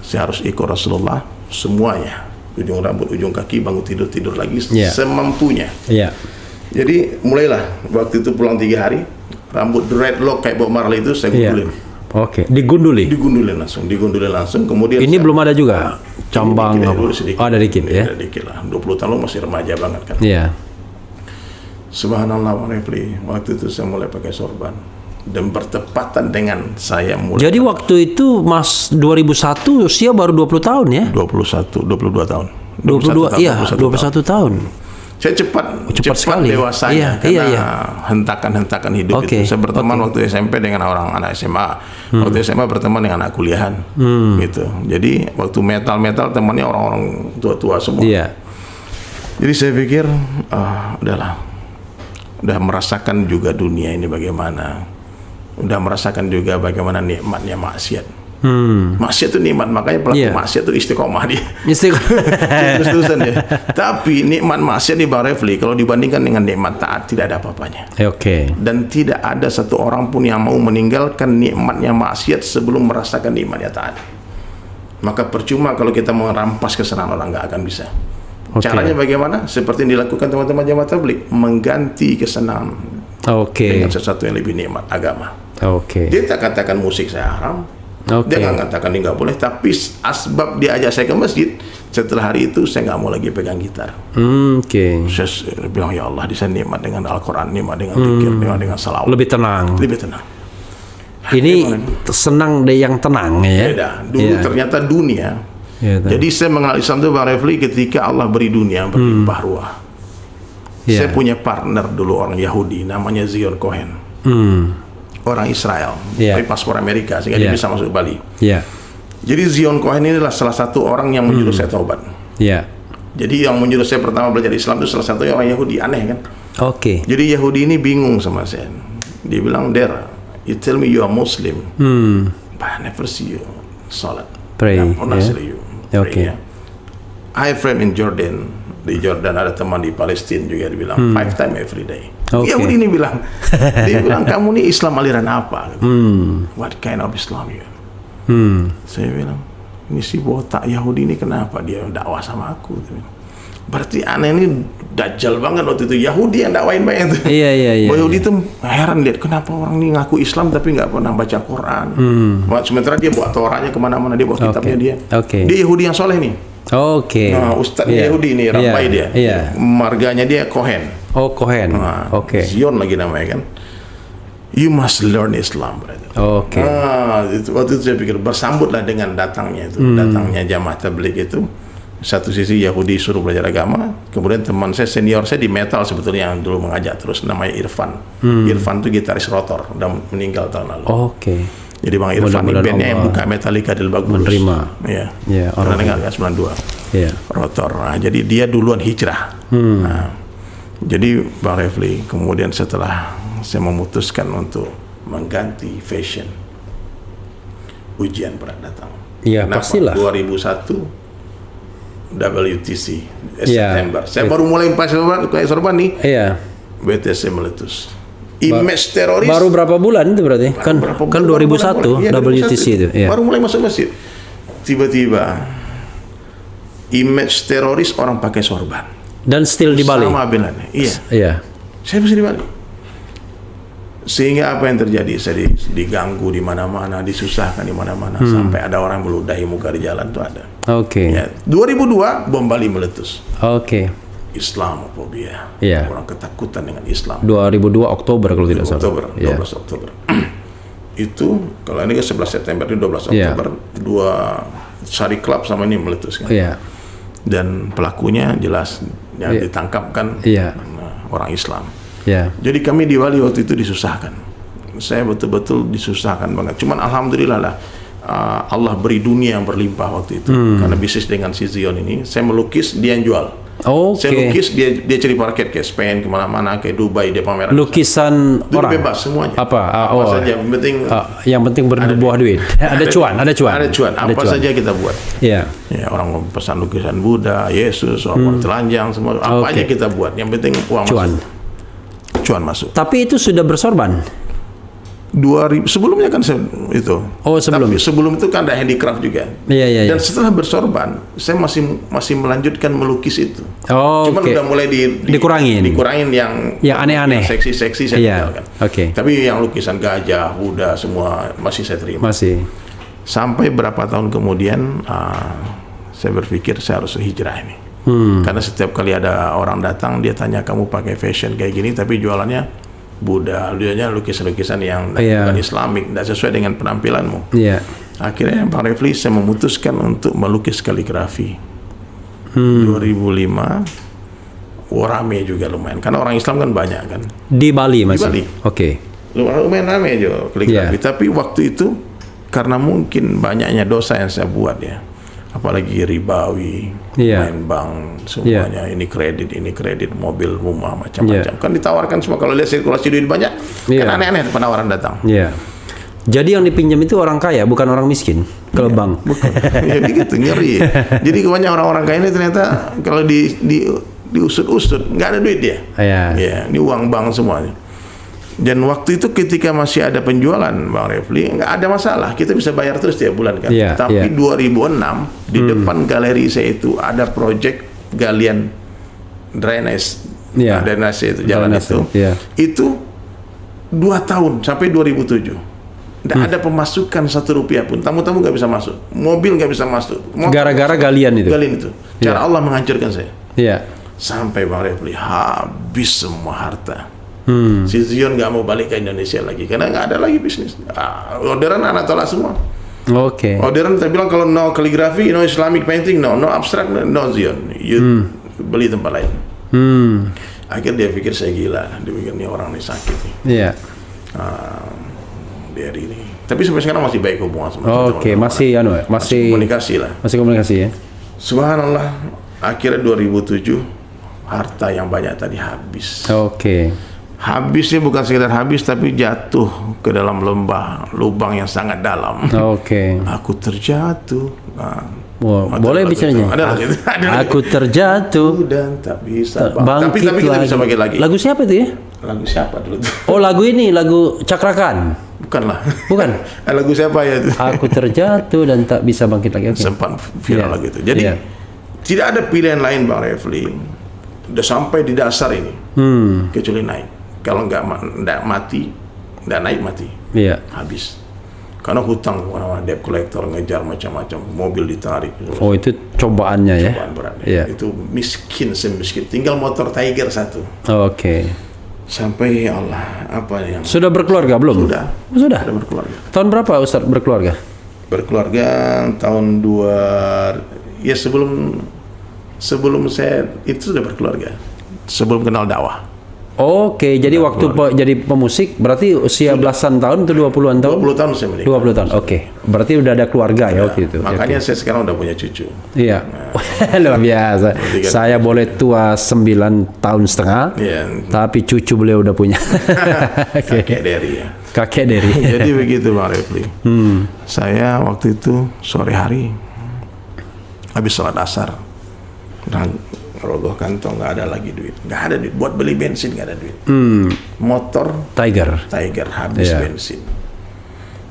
Saya harus ikut Rasulullah semuanya, ujung rambut, ujung kaki, bangun tidur lagi semampunya. Jadi mulailah waktu itu pulang 3 hari, rambut dreadlock kayak Bob Marley itu saya gundulin. Digundulin langsung. Kemudian ini belum ada juga cambang. Ada dikit lah. 20 tahun masih remaja banget kan. Subhanallah, Refli, waktu itu saya mulai pakai sorban. Dan bertepatan dengan saya mulai. Jadi waktu itu Mas 2001 usia baru 20 tahun ya? 22 tahun. 21 tahun. Saya cepat sekali dewasanya karena hentakan-hentakan hidup itu. Saya berteman waktu SMP dengan orang anak SMA. Waktu SMA berteman dengan anak kuliahan. Gitu. Jadi waktu metal temannya orang-orang tua-tua semua. Jadi saya pikir udahlah. Udah merasakan juga dunia ini bagaimana. Udah merasakan juga bagaimana nikmatnya maksiat. Maksiat itu nikmat, makanya pelaku maksiat itu istiqomah dia. Terus-terusan dia. Tapi nikmat maksiat di Bang Refli kalau dibandingkan dengan nikmat taat tidak ada apa-apanya. Dan tidak ada satu orang pun yang mau meninggalkan nikmatnya maksiat sebelum merasakan nikmatnya taat. Maka percuma kalau kita merampas kesenangan orang, nggak akan bisa. Caranya bagaimana? Seperti yang dilakukan teman-teman jamaah tabligh, mengganti kesenangan dengan sesuatu yang lebih nikmat, agama. Dia tak katakan musik saya haram, dia nggak katakan ini nggak boleh, tapi asbab dia ajak saya ke masjid, setelah hari itu saya nggak mau lagi pegang gitar. Saya bilang, ya Allah, di sana nikmat dengan Al-Quran, nikmat dengan zikir, nikmat dengan salawat. Lebih tenang. Ini senang deh yang tenang ya. Beda. Dulu ternyata dunia. Jadi saya mengenal Islam itu Bang Refli ketika Allah beri dunia berlimpah ruah. Saya punya partner dulu orang Yahudi, namanya Zion Cohen. Orang Israel, tapi paspor Amerika sehingga dia bisa masuk Bali. Jadi Zion Cohen ini adalah salah satu orang yang menyuruh saya taubat. Jadi yang menyuruh saya pertama belajar Islam itu salah satunya orang Yahudi, aneh kan? Jadi Yahudi ini bingung sama saya. Dia bilang, "Der, you tell me you are Muslim, but I never see you salat. Pray. I have friend in Jordan. Di Jordan ada teman di Palestina juga, dia bilang 5 times every day." Yahudi ini bilang, dia bilang, kamu ini Islam aliran apa? What kind of Islam you? Saya bilang, ini si botak Yahudi ini kenapa dia dakwah sama aku? Berarti aneh ini dajjal banget waktu itu. Yahudi yang dakwain banyak itu. Yahudi itu heran lihat kenapa orang ini ngaku Islam tapi nggak pernah baca Quran. Sementara dia bawa Torahnya kemana-mana, dia bawa kitabnya dia. Dia Yahudi yang soleh nih. Oke. Nah, Ustadz Yahudi ini, Rabbi dia. Marganya dia Cohen. Oh, Cohen. Nah, Oke. Zion lagi namanya kan. You must learn Islam, brother. Oke. Waktu itu saya pikir bersambutlah dengan datangnya itu, datangnya jamaah tabligh itu. Satu sisi Yahudi suruh belajar agama, kemudian teman saya senior saya di metal sebetulnya yang dulu mengajak terus, namanya Irfan. Irfan itu gitaris Rotor, udah meninggal tahun lalu. Oke. Jadi Bang Irfan ini bandnya yang buka Metallica Del Bagus. Menerima. Iya. Pernah dengar kan 92. Iya. Rotor. Nah, jadi dia duluan hijrah. Nah, jadi Bang Refli, kemudian setelah saya memutuskan untuk mengganti fashion, ujian berat datang. Iya, pastilah. 2001 WTC September. Saya baru mulai pakai sorban nih. Iya. BTC meletus. Image teroris. Baru berapa bulan itu berarti? Kan 2001 WTC itu. Iya. Baru mulai masuk masjid. Tiba-tiba image teroris orang pakai sorban. Dan still di Bali. Sama belannya. Iya. Saya masih di Bali. Sehingga apa yang terjadi? Saya diganggu di mana-mana, disusahkan di mana-mana, sampai ada orang meludahi muka di jalan tuh ada. Oke. Ya, 2002 bom Bali meletus. Oke. Islamofobia. Iya. Orang ketakutan dengan Islam. 2002 Oktober kalau tidak salah. Oktober, 12 Oktober. Itu kalau ini kan 11 September itu 12 Oktober, dua Sari Club sama ini meletus kan. Iya. Dan pelakunya jelas yang ditangkap kan orang Islam. Iya. Jadi kami di Bali waktu itu disusahkan. Saya betul-betul disusahkan banget. Cuman alhamdulillah lah, Allah beri dunia yang berlimpah waktu itu. Karena bisnis dengan si Zion ini, saya melukis, dia yang jual. Saya lukis, dia cari parket ke Spain, kemana-mana, ke Dubai, dia pameran. Lukisan itu orang? bebas semuanya. Apa? Apa saja, yang penting berbuah duit. Ada cuan. Ada cuan. Apa saja kita buat. Iya. Ya, orang pesan lukisan Buddha, Yesus, orang telanjang, semua. Apa aja kita buat. Yang penting uang cuan. masuk. Cuan masuk. Tapi itu sudah bersorban. 2000 sebelumnya kan itu. Oh, sebelum. Tapi sebelum itu kan ada handicraft juga. Iya. Dan setelah bersorban, saya masih melanjutkan melukis itu. Cuman udah mulai dikurangin yang aneh-aneh, seksi-seksi saya tinggalkan. Tapi yang lukisan gajah, Buddha semua masih saya terima. Masih. Sampai berapa tahun kemudian saya berpikir saya harus hijrah ini. Karena setiap kali ada orang datang dia tanya, kamu pakai fashion kayak gini tapi jualannya Buddha, jualannya lukisan-lukisan yang bukan Islamik, tidak sesuai dengan penampilanmu. Akhirnya Bang Refli, saya memutuskan untuk melukis kaligrafi. 2005 rame juga lumayan, karena orang Islam kan banyak kan di Bali masih. Di Bali. Lumayan rame juga kaligrafi. Tapi waktu itu karena mungkin banyaknya dosa yang saya buat ya, apalagi ribawi, main bank semuanya, ini kredit, mobil, rumah, macam-macam. Kan ditawarkan semua, kalau lihat sirkulasi duit banyak, kan aneh-aneh penawaran datang. Jadi yang dipinjam itu orang kaya, bukan orang miskin. Kalau bank. Bukan. Ya gitu, ngeri. Jadi kebanyakan orang-orang kaya ini ternyata kalau diusut-usut nggak ada duit dia. Ya, ini uang bank semuanya. Dan waktu itu ketika masih ada penjualan Bang Refli, nggak ada masalah, kita bisa bayar terus tiap bulan kan. Tapi 2006 di depan galeri saya itu ada proyek galian drainase, drainase itu jalan itu 2 tahun sampai 2007. Nggak ada pemasukan Rp1 pun, tamu-tamu nggak bisa masuk, mobil nggak bisa masuk. Gara-gara galian itu. Cara Allah menghancurkan saya. Sampai Bang Refli habis semua harta. Si Zion nggak mau balik ke Indonesia lagi karena nggak ada lagi bisnis. Orderan anak tolak semua. Orderan saya bilang kalau no kaligrafi, no Islamic painting, no abstrak, no Zion. You beli tempat lain. Akhirnya dia pikir saya gila, dia pikir ini orang ini sakit nih. Dari ini. Tapi sampai sekarang masih baik hubungan sama masih komunikasi lah. Masih komunikasi ya. Subhanallah, akhirnya 2007 harta yang banyak tadi habis. Habisnya bukan sekedar habis, tapi jatuh ke dalam lubang yang sangat dalam. Aku terjatuh. Boleh bicaranya. Aku terjatuh dan tak bisa bangkit. Tapi kita bisa pakai lagi. Lagu siapa itu ya? Lagu siapa dulu? Lagu ini, lagu Cakrakan. Bukanlah. Bukan. Lagu siapa ya itu? Aku terjatuh dan tak bisa bangkit lagi. Sempat viral lagu itu. Jadi tidak ada pilihan lain Bang Refli. Udah sampai di dasar ini, kecuali naik. Kalau nggak mati, nggak naik mati. Habis. Karena hutang, orang debt collector ngejar macam-macam, mobil ditarik. Oh, itu cobaannya ya? Cobaan berat. Iya. Itu miskin semiskin. Tinggal motor Tiger satu. Oke. Sampai ya Allah, apa yang... Sudah berkeluarga belum? Sudah. Sudah. Sudah berkeluarga. Tahun berapa Ustaz berkeluarga? Berkeluarga tahun ya sebelum saya itu sudah berkeluarga. Sebelum kenal dakwah. Oke, jadi waktu jadi pemusik berarti usia belasan tahun atau 20-an tahun? 20 tahun saya menikah. 20 tahun, oke. Berarti udah ada keluarga ya waktu itu. Makanya saya sekarang udah punya cucu. Iya. Luar biasa. Saya boleh tua 9 tahun setengah, tapi cucu beliau udah punya. Kakek Derry ya. Kakek Derry. Jadi begitu Bang Refli. Saya waktu itu sore hari habis sholat asar, rogoh kantong, nggak ada lagi duit, nggak ada duit buat beli bensin, nggak ada duit. Motor Tiger habis bensin,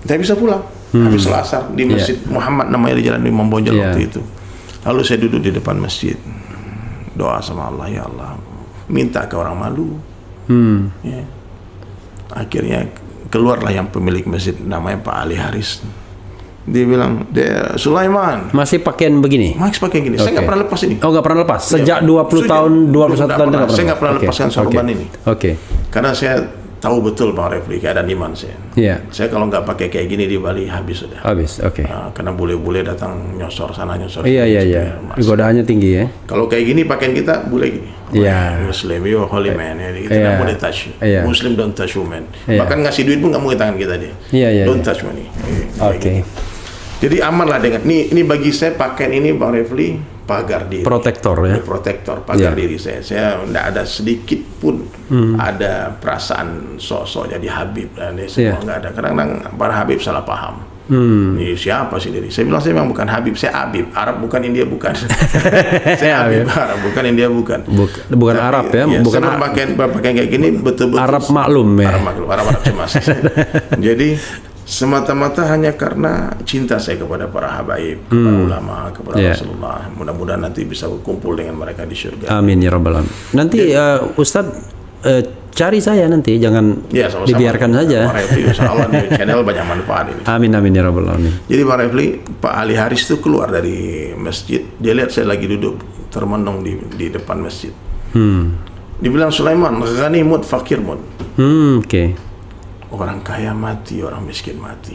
saya bisa pulang habis asar di masjid Muhammad namanya di Jalan Imam Bonjol waktu itu. Lalu saya duduk di depan masjid, doa sama Allah, ya Allah, minta ke orang malu. Ya. Akhirnya keluarlah yang pemilik masjid, namanya Pak Ali Haris. Dia bilang, Sulaiman. Masih pakaian begini? Masih pakai gini. Saya nggak pernah lepas ini. Oh, nggak pernah lepas? Sejak 20 tahun, 21 tahun nggak pernah? Saya nggak pernah lepaskan sorban ini. Oke. Karena saya tahu betul Bang Refli keadaan iman saya. Iya. Saya kalau nggak pakai kayak gini di Bali habis sudah. Habis, oke. Karena bule-bule datang nyosor sana nyosor. Iya. Godaannya tinggi ya. Kalau kayak gini pakaian kita bule gini. Iya. Muslim, you holy man. Kita nggak boleh touch. Muslim don't touch woman. Bahkan ngasih duit pun nggak mau ke tangan kita dia. Iya. Don't touch money. Oke. Jadi aman lah dengan ini bagi saya pakaian ini Bang Refli pagar diri. Protektor ya. Protektor pagar diri saya. Saya tidak ada sedikit pun ada perasaan sok-sok jadi Habib dan semua nggak ada. Kadang-kadang para Habib salah paham. Ini siapa sih diri? Saya bilang saya memang bukan Habib, saya Habib. Arab bukan India bukan. Saya Habib Arab bukan India bukan. Bukan tapi, Arab ya. Bukan saya pakaian kayak gini betul-betul Arab maklum ya. Arab cemas. Jadi semata-mata hanya karena cinta saya kepada para habaib, kepada ulama, kepada Rasulullah. Mudah-mudahan nanti bisa berkumpul dengan mereka di surga. Amin ya rabbal alamin. Nanti Ustadz cari saya nanti, jangan dibiarkan saja. Pak Refli, insya Allah di channel banyak manfaat ini. Amin ya rabbal alamin. Jadi Pak Refli, Pak Ali Haris itu keluar dari masjid, dia lihat saya lagi duduk termenung di depan masjid. Dibilang Sulaiman, ghani mut, fakir mut. Oke. Orang kaya mati, orang miskin mati.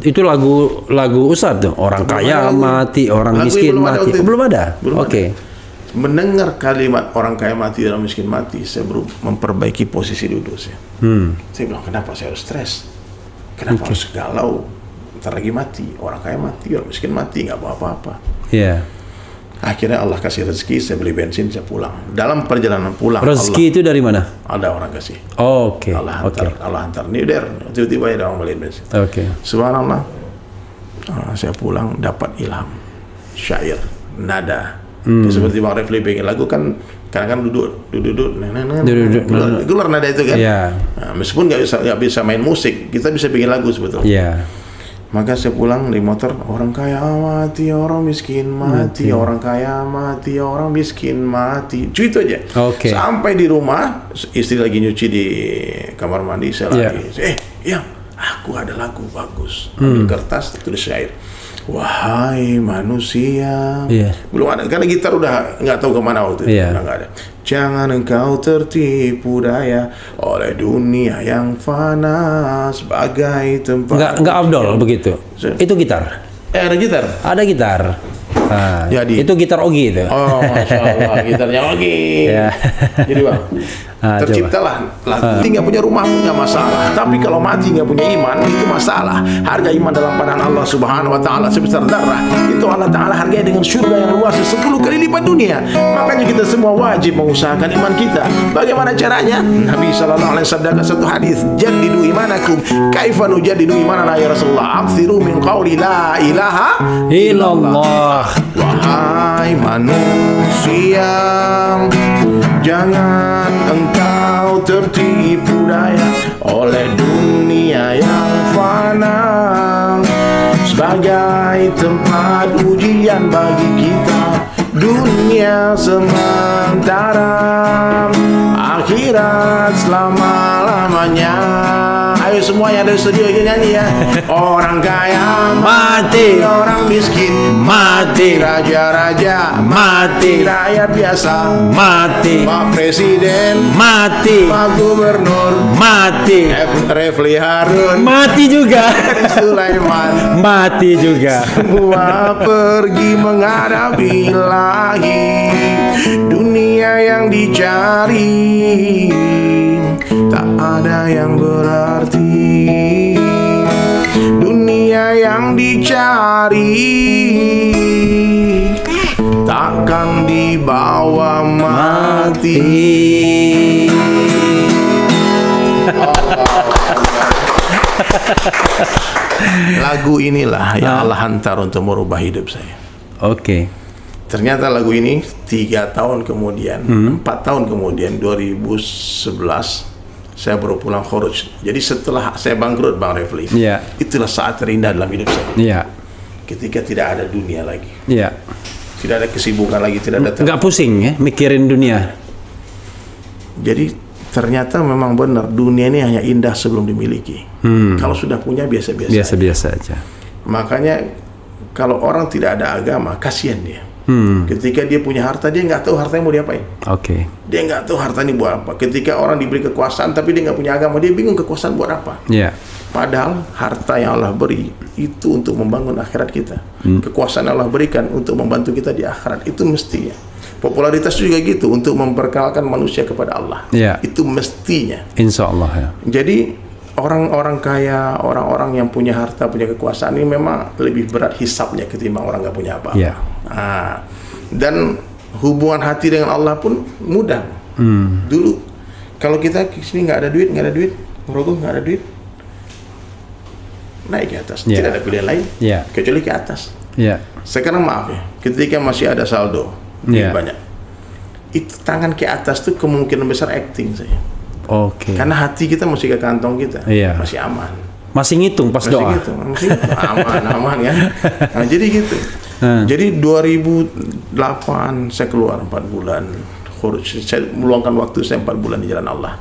Itu lagu Ustadz tuh. Orang kaya mati, orang miskin mati. Belum ada. Oke. Mendengar kalimat orang kaya mati, orang miskin mati, saya baru memperbaiki posisi duduk saya. Saya bilang, kenapa saya harus stres? Kenapa harus galau? Ntar lagi mati, orang kaya mati, orang miskin mati, nggak apa-apa. Iya. Akhirnya Allah kasih rezeki, saya beli bensin, saya pulang. Dalam perjalanan pulang, rezeki itu dari mana? Ada orang kasih. Oke. Allah hantar. Nih tiba-tiba ada orang beli bensin. Oke. Subhanallah. Saya pulang dapat ilham, syair, nada. Seperti Bang Refli bikin lagu kan, kadang-kadang duduk, gelar nada itu kan. Meskipun nggak bisa main musik, kita bisa bikin lagu sebetulnya. Maka saya pulang di motor, orang kaya mati, orang miskin mati, orang kaya mati, orang miskin mati. Itu aja. Sampai di rumah, istri lagi nyuci di kamar mandi, saya lagi, aku ada lagu bagus. Ambil kertas, tulis syair. Wahai manusia, belum ada, karena gitar udah nggak tahu kemana waktu itu, nggak ada. Jangan engkau tertipu daya oleh dunia yang fana sebagai tempat. Nggak afdol begitu. Itu gitar. Ada gitar. Ada gitar. Jadi itu gitar Ogi itu. Oh, masya Allah, gitarnya Ogi. Jadi Bang, terciptalah lagu. Nggak punya rumah pun nggak masalah. Tapi kalau mati nggak punya iman, itu masalah. Harga iman dalam pandangan Allah Subhanahu Wa Taala sebesar darah. Itu Allah Taala harganya dengan surga yang luas 10 kali lipat dunia. Makanya kita semua wajib mengusahakan iman kita. Bagaimana caranya? Nabi Sallallahu Alaihi Wasallam satu hadis, jadidu imanakum. Kaifa nujadidu imanana ya Rasulullah? Akthiru min qawli la ilaha illallah. Wahai manusia, jangan engkau tertipu daya oleh dunia yang fana sebagai tempat ujian bagi kita. Dunia sementara, akhirat selama-lamanya. Ayo Refli semua yang ada di studio ikut nyanyi ya. Orang kaya Mati. orang miskin Mati. raja-raja Mati. rakyat biasa Mati. Pak Presiden Mati. Pak Gubernur Mati. Refli Harun Mati juga. Sulaiman Mati juga. semua pergi menghadapi lagi dunia yang dicari tak ada yang berarti dunia yang dicari takkan dibawa mati. Lagu inilah yang Allah hantar untuk merubah hidup saya. Oke. Ternyata lagu ini 3 tahun kemudian, 4 tahun kemudian, 2011 saya baru pulang khuruj. Jadi setelah saya bangkrut Bang Refli, Iya. itulah saat terindah dalam hidup saya. Iya. Ketika tidak ada dunia lagi, Iya. tidak ada kesibukan lagi, tidak ada. Nggak pusing ya mikirin dunia. Jadi ternyata memang benar dunia ini hanya indah sebelum dimiliki. Kalau sudah punya biasa-biasa. Biasa-biasa aja. Makanya kalau orang tidak ada agama, kasihan dia. Ketika dia punya harta, dia nggak tahu hartanya mau diapain. Oke. Dia nggak tahu hartanya buat apa. Ketika orang diberi kekuasaan tapi dia nggak punya agama, dia bingung kekuasaan buat apa. Iya. Padahal harta yang Allah beri itu untuk membangun akhirat kita. Kekuasaan Allah berikan untuk membantu kita di akhirat, itu mestinya. Popularitas juga gitu, untuk memperkenalkan manusia kepada Allah. Iya. Itu mestinya. Insya Allah ya. Jadi orang-orang kaya, orang-orang yang punya harta, punya kekuasaan ini memang lebih berat hisabnya ketimbang orang nggak punya apa-apa. Iya. Dan hubungan hati dengan Allah pun mudah. Dulu kalau kita sini nggak ada duit, ngerogoh nggak ada duit, naik ke atas, Iya. tidak ada pilihan lain Iya. kecuali ke atas. Iya. Sekarang maaf ya, ketika masih ada saldo Iya. banyak, itu tangan ke atas tuh kemungkinan besar acting saya. Oke. Karena hati kita masih ke kantong kita, Iya. masih aman. Masih ngitung pas Masih doa. gitu, masih gitu. aman kan. Nah, jadi gitu. Jadi 2008 saya keluar 4 bulan. Saya meluangkan waktu saya 4 bulan di jalan Allah.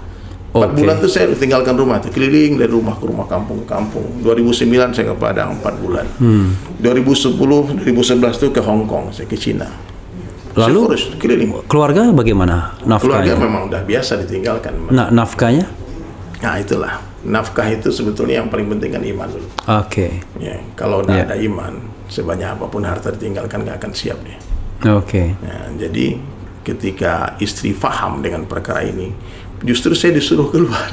4 Oke. bulan itu saya tinggalkan rumah, tuh keliling dari rumah ke rumah, kampung ke kampung. 2009 saya ke Padang 4 bulan. 2010, 2011 itu ke Hong Kong, saya ke Cina. Saya Lalu terus keliling. keluarga bagaimana Keluarga nafkahnya? memang udah biasa ditinggalkan. Nafkahnya? Nah itulah, nafkah itu sebetulnya yang paling penting kan iman dulu. Oke. Ya, kalau udah Iya. ada iman, sebanyak apapun harta ditinggalkan nggak akan siap dia. Oke. Nah, jadi ketika istri faham dengan perkara ini, justru saya disuruh keluar.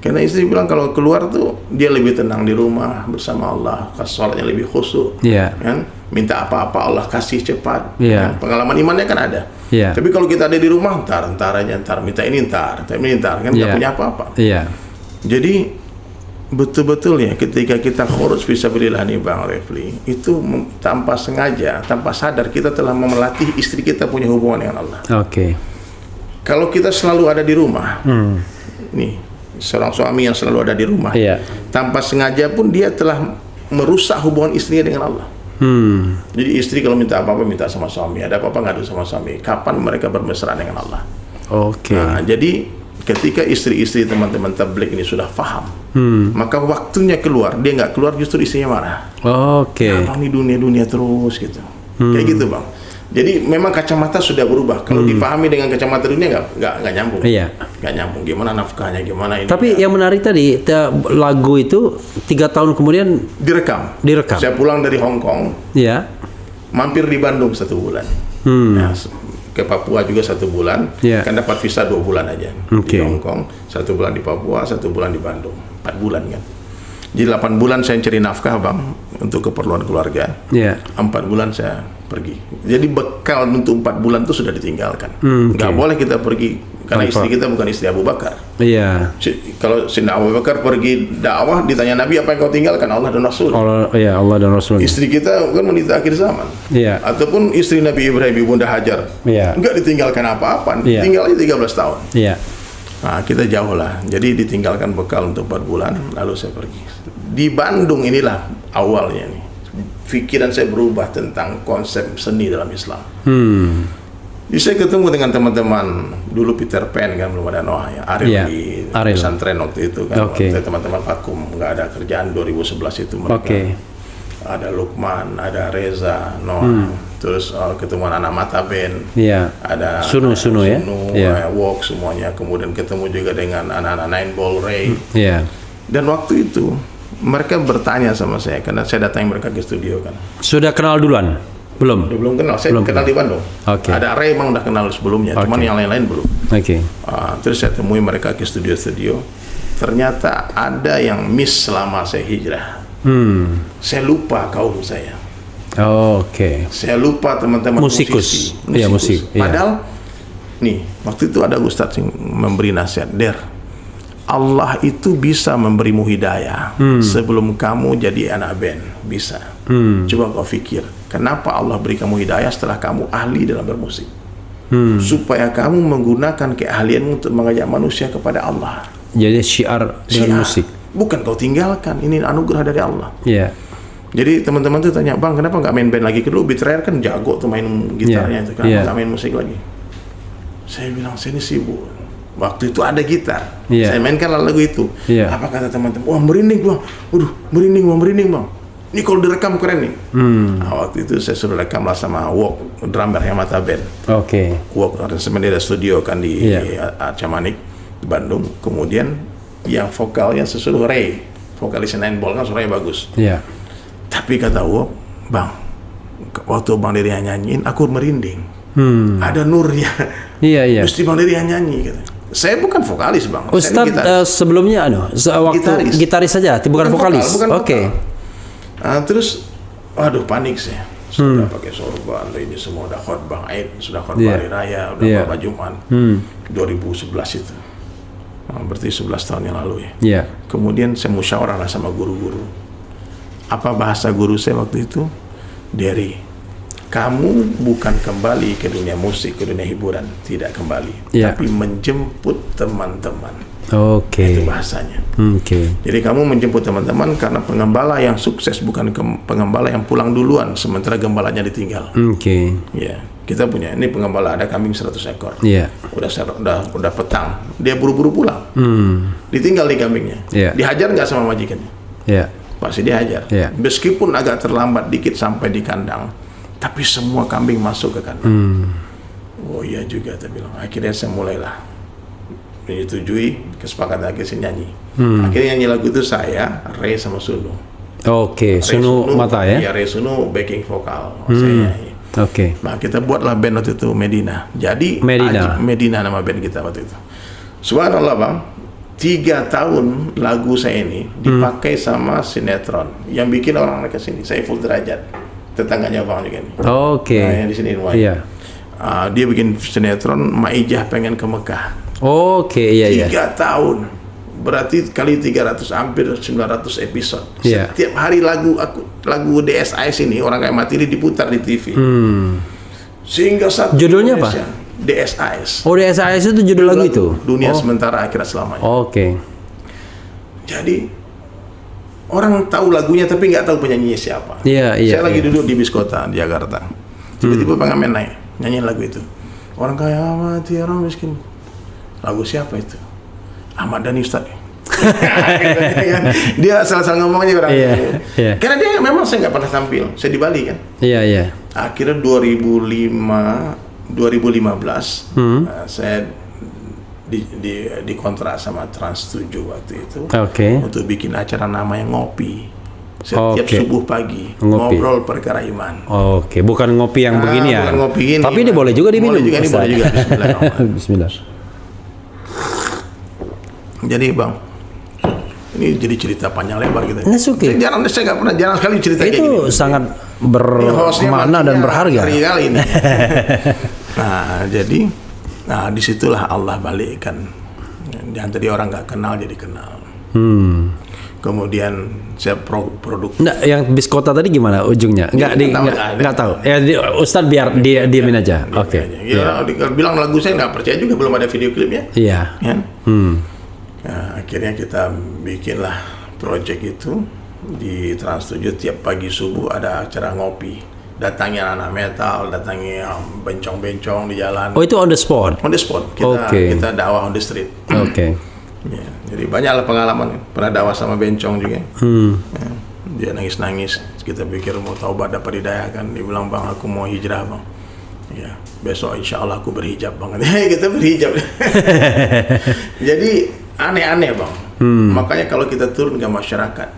Karena istri bilang kalau keluar tuh dia lebih tenang di rumah bersama Allah, sholatnya lebih khusyuk, Iya. kan? Minta apa-apa Allah kasih cepat. Iya. Kan? Pengalaman imannya kan ada. Iya. Tapi kalau kita ada di rumah, ntar aja, minta ini ntar kan nggak Iya. punya apa-apa. Iya. Jadi betul-betul ya ketika kita khuruj fisabilillah nih Bang Refli, itu tanpa sengaja, tanpa sadar kita telah melatih istri kita punya hubungan dengan Allah. Oke. Kalau kita selalu ada di rumah, nih seorang suami yang selalu ada di rumah, Iya. tanpa sengaja pun dia telah merusak hubungan istrinya dengan Allah. Jadi istri kalau minta apa-apa minta sama suami, ada apa-apa ngadu sama suami. Kapan mereka bermesraan dengan Allah? Oke. Nah, jadi ketika istri-istri teman-teman tabligh ini sudah paham, maka waktunya keluar, dia nggak keluar justru istrinya marah. Oke. Abang ini dunia terus gitu, kayak gitu Bang. Jadi memang kacamata sudah berubah. Kalau dipahami dengan kacamata dunia nggak nyambung. Iya. Nggak nyambung. Gimana nafkahnya, gimana ini? Tapi yang menarik tadi lagu itu 3 tahun kemudian direkam. direkam. Saya pulang dari Hong Kong, Iya. mampir di Bandung 1 bulan. Nah, ke Papua juga 1 bulan. Iya. Kan dapat visa 2 bulan aja Oke. di Hong Kong, 1 bulan di Papua, 1 bulan di Bandung, 4 bulan kan. Jadi 8 bulan saya cari nafkah Bang untuk keperluan keluarga. Iya. 4 bulan saya pergi. Jadi bekal untuk 4 bulan itu sudah ditinggalkan. Nggak boleh kita pergi karena Tanpa. istri kita bukan istri Abu Bakar. Iya. Kalau Sayyidina Abu Bakar pergi dakwah, ditanya Nabi apa yang kau tinggalkan? Allah dan Rasul. Allah dan Rasulnya. Istri kita kan meniti akhir zaman. Iya. Ataupun istri Nabi Ibrahim, Ibunda Hajar. Iya. Nggak ditinggalkan apa-apa. Iya. Tinggal aja 13 tahun. Iya. Nah, kita jauh lah. Jadi ditinggalkan bekal untuk 4 bulan, lalu saya pergi. Di Bandung inilah awalnya nih. Pikiran saya berubah tentang konsep seni dalam Islam. Jadi saya ketemu dengan teman-teman dulu Peter Pan kan, belum ada Noah ya, Ariel di pesantren waktu itu kan. Waktu teman-teman Vakum nggak ada kerjaan 2011 itu mereka. Ada Lukman, ada Reza, Noah, terus ketemu anak Mata Band, ada Sunu ya, Walk semuanya. Kemudian ketemu juga dengan anak-anak Nine Ball Ray. Dan waktu itu mereka bertanya sama saya karena saya datang mereka ke studio kan. Sudah kenal duluan? Belum kenal. Saya kenal di Bandung. Ada Ray emang udah kenal sebelumnya, cuman yang lain-lain belum. Terus saya temui mereka ke studio. Ternyata ada yang miss selama saya hijrah. Saya lupa kaum saya. Saya lupa teman-teman musikus. Padahal nih waktu itu ada Ustadz yang memberi nasihat, Allah itu bisa memberimu hidayah sebelum kamu jadi anak band, bisa. Coba kau pikir, kenapa Allah beri kamu hidayah setelah kamu ahli dalam bermusik? Supaya kamu menggunakan keahlianmu untuk mengajak manusia kepada Allah. Jadi syiar dengan musik. Bukan kau tinggalkan, ini anugerah dari Allah. Jadi teman-teman tuh tanya, Bang, kenapa nggak main band lagi? Dulu Beat Rare kan jago tuh main gitarnya itu, kenapa nggak main musik lagi? Saya bilang, saya ini sibuk. Waktu itu ada gitar, saya mainkan lagu itu. Apa kata teman-teman? Wah, merinding Bang, merinding Bang. Ini kalau direkam keren nih. Waktu itu saya suruh rekam lah sama Walk, drummer yang Mata Band. Walk sebenarnya ada studio kan di Camanik, di Bandung. Kemudian yang vokalnya sesuruh Ray, vokalis Nine Ball kan suaranya bagus. Tapi kata Walk, Bang, waktu Bang Dery nyanyiin, aku merinding. Ada nurnya. Mesti Bang Dery nyanyi. Gitu. Saya bukan vokalis Bang. Ustadz sebelumnya waktu gitaris saja, bukan vokalis. Terus, waduh panik saya. Sudah pakai sorban, ini semua udah khotbah Aid, sudah khotbah hari raya, udah khotbah Jumat. 2011 itu. Berarti 11 tahun yang lalu ya. Kemudian saya musyawarah lah sama guru-guru. Apa bahasa guru saya waktu itu? Dery, kamu bukan kembali ke dunia musik, ke dunia hiburan, tidak kembali, tapi menjemput teman-teman. Itu bahasanya. Jadi kamu menjemput teman-teman karena pengembala yang sukses bukan pengembala yang pulang duluan sementara gembalanya ditinggal. Kita punya ini pengembala ada kambing 100 ekor. Udah petang, dia buru-buru pulang. Ditinggal di kambingnya. Dihajar nggak sama majikannya? Pasti dihajar. Meskipun agak terlambat dikit sampai di kandang, tapi semua kambing masuk ke kandang. Oh iya juga, saya bilang. Akhirnya saya mulailah menyetujui kesepakatan akhirnya saya nyanyi. Akhirnya nyanyi lagu itu saya, Ray sama Sunu. Sunu Mata ya? Iya, Ray Sunu backing vokal. Saya nyanyi. Nah kita buatlah band waktu itu Medina. Jadi Medina nama band kita waktu itu. Subhanallah Bang, 3 tahun lagu saya ini dipakai sama sinetron. Yang bikin orang ke sini, Saiful Derajat, tetangganya Bang juga nih. Nah, yang di sini rumahnya. Dia bikin sinetron Maijah Pengen ke Mekah. 3 tahun, berarti kali 300 hampir 900 episode. Setiap hari lagu DSIS ini orang kayak mati ini diputar di TV. Sehingga satu judulnya Indonesia, apa? DSIS. DSIS itu judul lagu itu. Dunia Sementara Akhirat Selamanya. Jadi orang tahu lagunya tapi nggak tahu penyanyinya siapa. Saya lagi duduk di bis kota di Jakarta. Tiba-tiba pengamen naik nyanyiin lagu itu. Orang kaya mati, orang miskin. Lagu siapa itu? Ahmad Dhani Ustaz. Dia salah ngomongnya orang. Karena dia memang saya nggak pernah tampil. Saya di Bali kan. Akhirnya 2015 saya dikontrak sama Trans 7 waktu itu untuk bikin acara namanya Ngopi. Setiap subuh pagi ngobrol perkara iman. Bukan ngopi yang begini ya. Bukan ngopi gini. Tapi ini boleh juga diminum. Boleh juga. Bismillah. Jadi Bang, ini jadi cerita panjang lebar kita. Saya nggak pernah jarang sekali cerita kayak gini. Itu sangat bermakna dan berharga. Kali ini. Jadi disitulah Allah balikkan. Yang tadi orang nggak kenal jadi kenal. Kemudian saya produk. Yang bis kota tadi gimana ujungnya? Nggak tahu. Ustadz biar dia diemin aja. Bilang lagu saya nggak percaya juga, belum ada video klipnya. Akhirnya kita bikinlah project itu di Trans 7. Tiap pagi subuh ada acara ngopi datangi anak metal, datangi bencong-bencong di jalan. Oh, itu on the spot. On the spot. Kita dakwah on the street. Oke. Ya, jadi banyaklah pengalaman. Pernah dakwah sama bencong juga. Ya, dia nangis-nangis. Kita pikir mau taubat dapat hidayah kan. Dia bilang, bang aku mau hijrah bang. Ya, besok insya Allah aku berhijab bang. Kita berhijab. Jadi aneh-aneh bang. Makanya kalau kita turun ke masyarakat,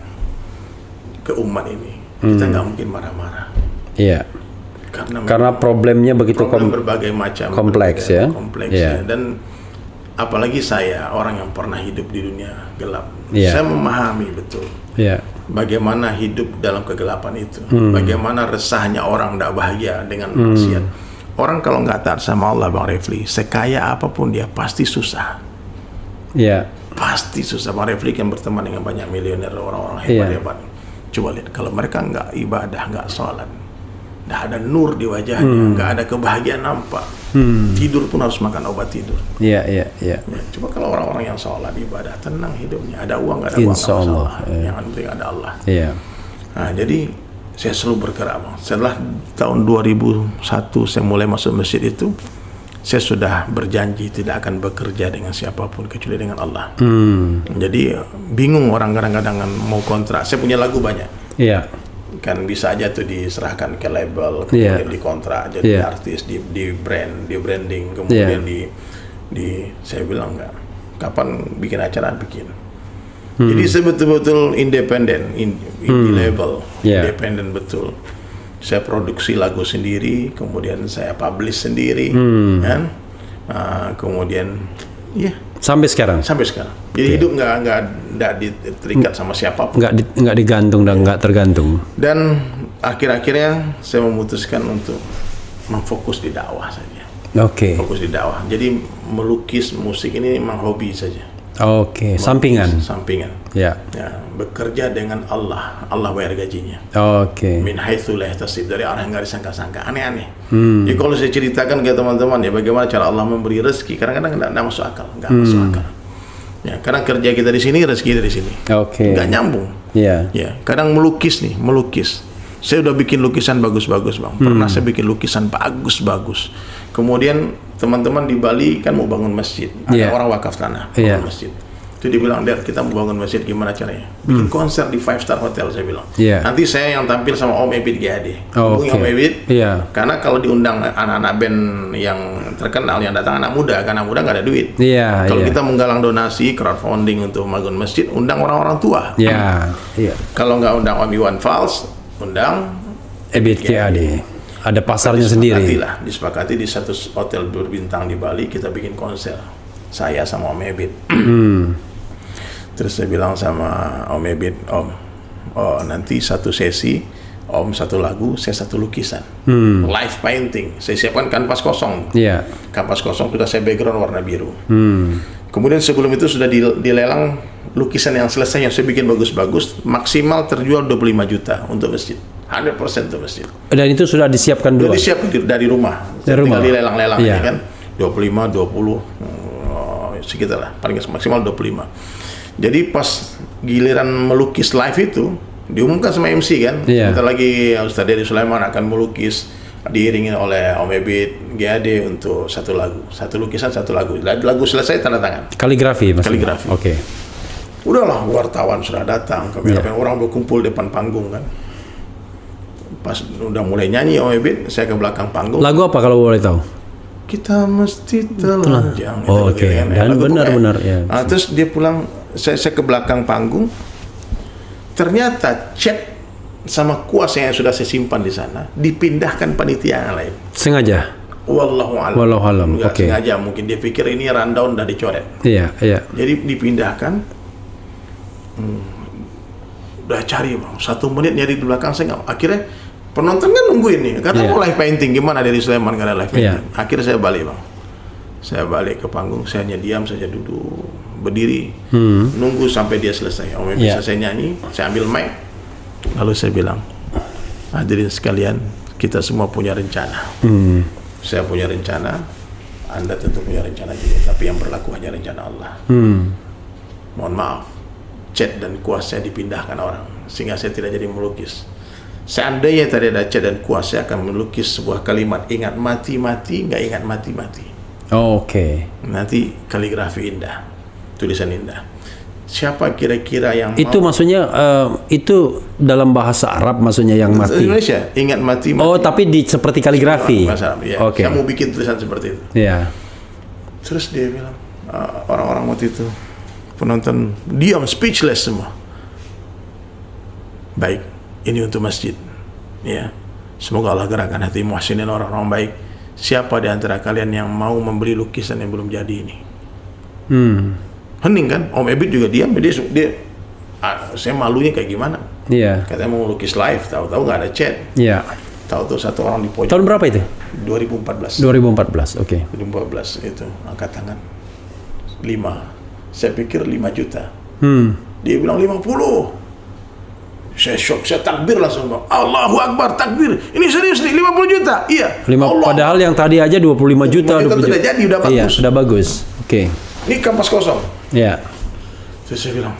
ke umat ini, kita nggak mungkin marah-marah. Iya. Karena problemnya begitu berbagai macam, kompleks ya. Dan apalagi saya orang yang pernah hidup di dunia gelap, saya memahami betul bagaimana hidup dalam kegelapan itu, bagaimana resahnya orang tidak bahagia dengan maksiat. Orang kalau nggak taat sama Allah, Bang Refli, sekaya apapun dia pasti susah. Pasti susah. Bang Refli kan berteman dengan banyak miliuner, orang-orang hebat-hebat. Coba lihat, kalau mereka nggak ibadah, nggak sholat, nggak ada nur di wajahnya, nggak ada kebahagiaan nampak. Tidur pun harus makan obat tidur. Ya, coba kalau orang-orang yang sholat, ibadah, tenang hidupnya, ada uang nggak ada uang, Insya Allah. Yang penting ada Allah. Nah, jadi saya selalu bergerak bang. Setelah tahun 2001 saya mulai masuk masjid itu, saya sudah berjanji tidak akan bekerja dengan siapapun kecuali dengan Allah. Jadi bingung orang kadang-kadang mau kontrak. Saya punya lagu banyak. Kan bisa aja tuh diserahkan ke label, kemudian dikontrak jadi artis, di branding, kemudian saya bilang enggak. Kapan bikin acara bikin. Jadi saya betul-betul independen, indie label, independen betul. Saya produksi lagu sendiri, kemudian saya publish sendiri, kan? Kemudian, sampai sekarang. Jadi hidup nggak terikat sama siapapun. Nggak digantung dan nggak tergantung. Dan akhir-akhirnya saya memutuskan untuk memfokus di dakwah saja. Fokus di dakwah. Jadi melukis musik ini memang hobi saja. Sampingan. Ya, bekerja dengan Allah bayar gajinya. Min haitsu la yahtasib, dari arah yang nggak disangka-sangka, aneh-aneh. Jadi kalau saya ceritakan ke teman-teman ya bagaimana cara Allah memberi rezeki, kadang-kadang nggak masuk akal, masuk akal. Ya, kadang kerja kita di sini, rezeki dari sini. Nggak nyambung. Ya, kadang melukis. Saya udah bikin lukisan bagus-bagus bang. Pernah saya bikin lukisan bagus-bagus. Kemudian teman-teman di Bali kan mau bangun masjid. Ada orang wakaf tanah bangun masjid. Itu dibilang, Der, kita mau bangun masjid, gimana caranya? Bikin konser di 5-star hotel, saya bilang. Nanti saya yang tampil sama Om Ebit GAD. Hubungi Om Ebit. Karena kalau diundang anak-anak band yang terkenal, yang datang anak muda, karena anak muda nggak ada duit. Kalau kita menggalang donasi, crowdfunding untuk bangun masjid, undang orang-orang tua. Kalau nggak undang Om Iwan Fals, undang Ebit GAD. Ada pasarnya sendiri. Disepakati di satu hotel berbintang di Bali kita bikin konser. Saya sama Om Ebit. Terus saya bilang sama Om Ebit, Om, nanti satu sesi, Om satu lagu, saya satu lukisan. Live painting. Saya siapkan kanvas kosong. Kanvas kosong sudah saya background warna biru. Kemudian sebelum itu sudah dilelang lukisan yang selesai yang saya bikin bagus-bagus, maksimal terjual 25 juta untuk masjid. 100% untuk masjid. Dan itu sudah disiapkan dulu? Sudah disiapkan dari rumah. Tinggal dilelang-lelang ya kan. 25, 20, sekitar lah. Paling maksimal 25. Jadi pas giliran melukis live itu, diumumkan sama MC kan. Bentar lagi Ustaz Dery Sulaiman akan melukis diiringi oleh Om Ebit GAD untuk satu lagu. Satu lukisan, satu lagu. Lagu selesai tanda tangan. Kaligrafi maksudnya? Kaligrafi. Udahlah, wartawan sudah datang, orang berkumpul depan panggung kan. Pas udah mulai nyanyi Om Ebit, saya ke belakang panggung. Lagu apa kalau boleh tahu? Kita mesti telanjang. Dan benar-benar ya. Terus dia pulang, saya ke belakang panggung. Ternyata chat sama kuas yang sudah saya simpan di sana dipindahkan panitia yang lain. Sengaja? Wallahu alam. Enggak sengaja, mungkin dia pikir ini rundown udah dicoret. Jadi dipindahkan. Udah cari bang, 1 menit nyari di belakang saya nggak. Akhirnya penonton kan nungguin nih, kata mau live painting, gimana dari Sulaiman nggak ada live painting. Akhirnya saya balik bang, saya balik ke panggung, saya hanya diam saja, duduk berdiri, nunggu sampai dia selesai. Om bisa saya nyanyi, saya ambil mic, lalu saya bilang, hadirin sekalian, kita semua punya rencana. Saya punya rencana, Anda tentu punya rencana juga, tapi yang berlaku hanya rencana Allah. Mohon maaf, chat dan kuas saya dipindahkan orang, sehingga saya tidak jadi melukis. Seandainya tadi ada cat dan kuas, saya akan melukis sebuah kalimat, ingat mati-mati, nggak ingat mati-mati. Oke. Nanti kaligrafi indah, tulisan indah. Siapa kira-kira yang Itu mau? maksudnya itu dalam bahasa Arab maksudnya yang mati. Indonesia, ingat mati-mati. Oh, tapi seperti kaligrafi. Bahasa Arab, ya. Oke. Saya mau bikin tulisan seperti itu. Iya. Terus dia bilang, orang-orang waktu itu, penonton diam, speechless semua. Baik, ini untuk masjid. Ya, semoga Allah gerakkan hati muhsinin, orang-orang baik. Siapa di antara kalian yang mau membeli lukisan yang belum jadi ini? Hening kan? Om Ebit juga diam. Dia saya malunya kayak gimana? Iya. Katanya mau lukis live, tahu-tahu nggak ada chat. Iya. Tahu-tahu satu orang di pojok. Tahun berapa itu? 2014. 2014. Oke. 2014 itu angkat tangan 5. Saya pikir 5 juta. Dia bilang 50. Saya shock, saya takbir langsung, Bang. Allahu Akbar, takbir. Ini serius nih, 50 juta. Iya. Padahal yang tadi aja 25 juta, 20 juta. Udah jadi, udah bagus. Iya, sudah bagus. Oke. Ini kampas kosong. Iya. Terus saya bilang,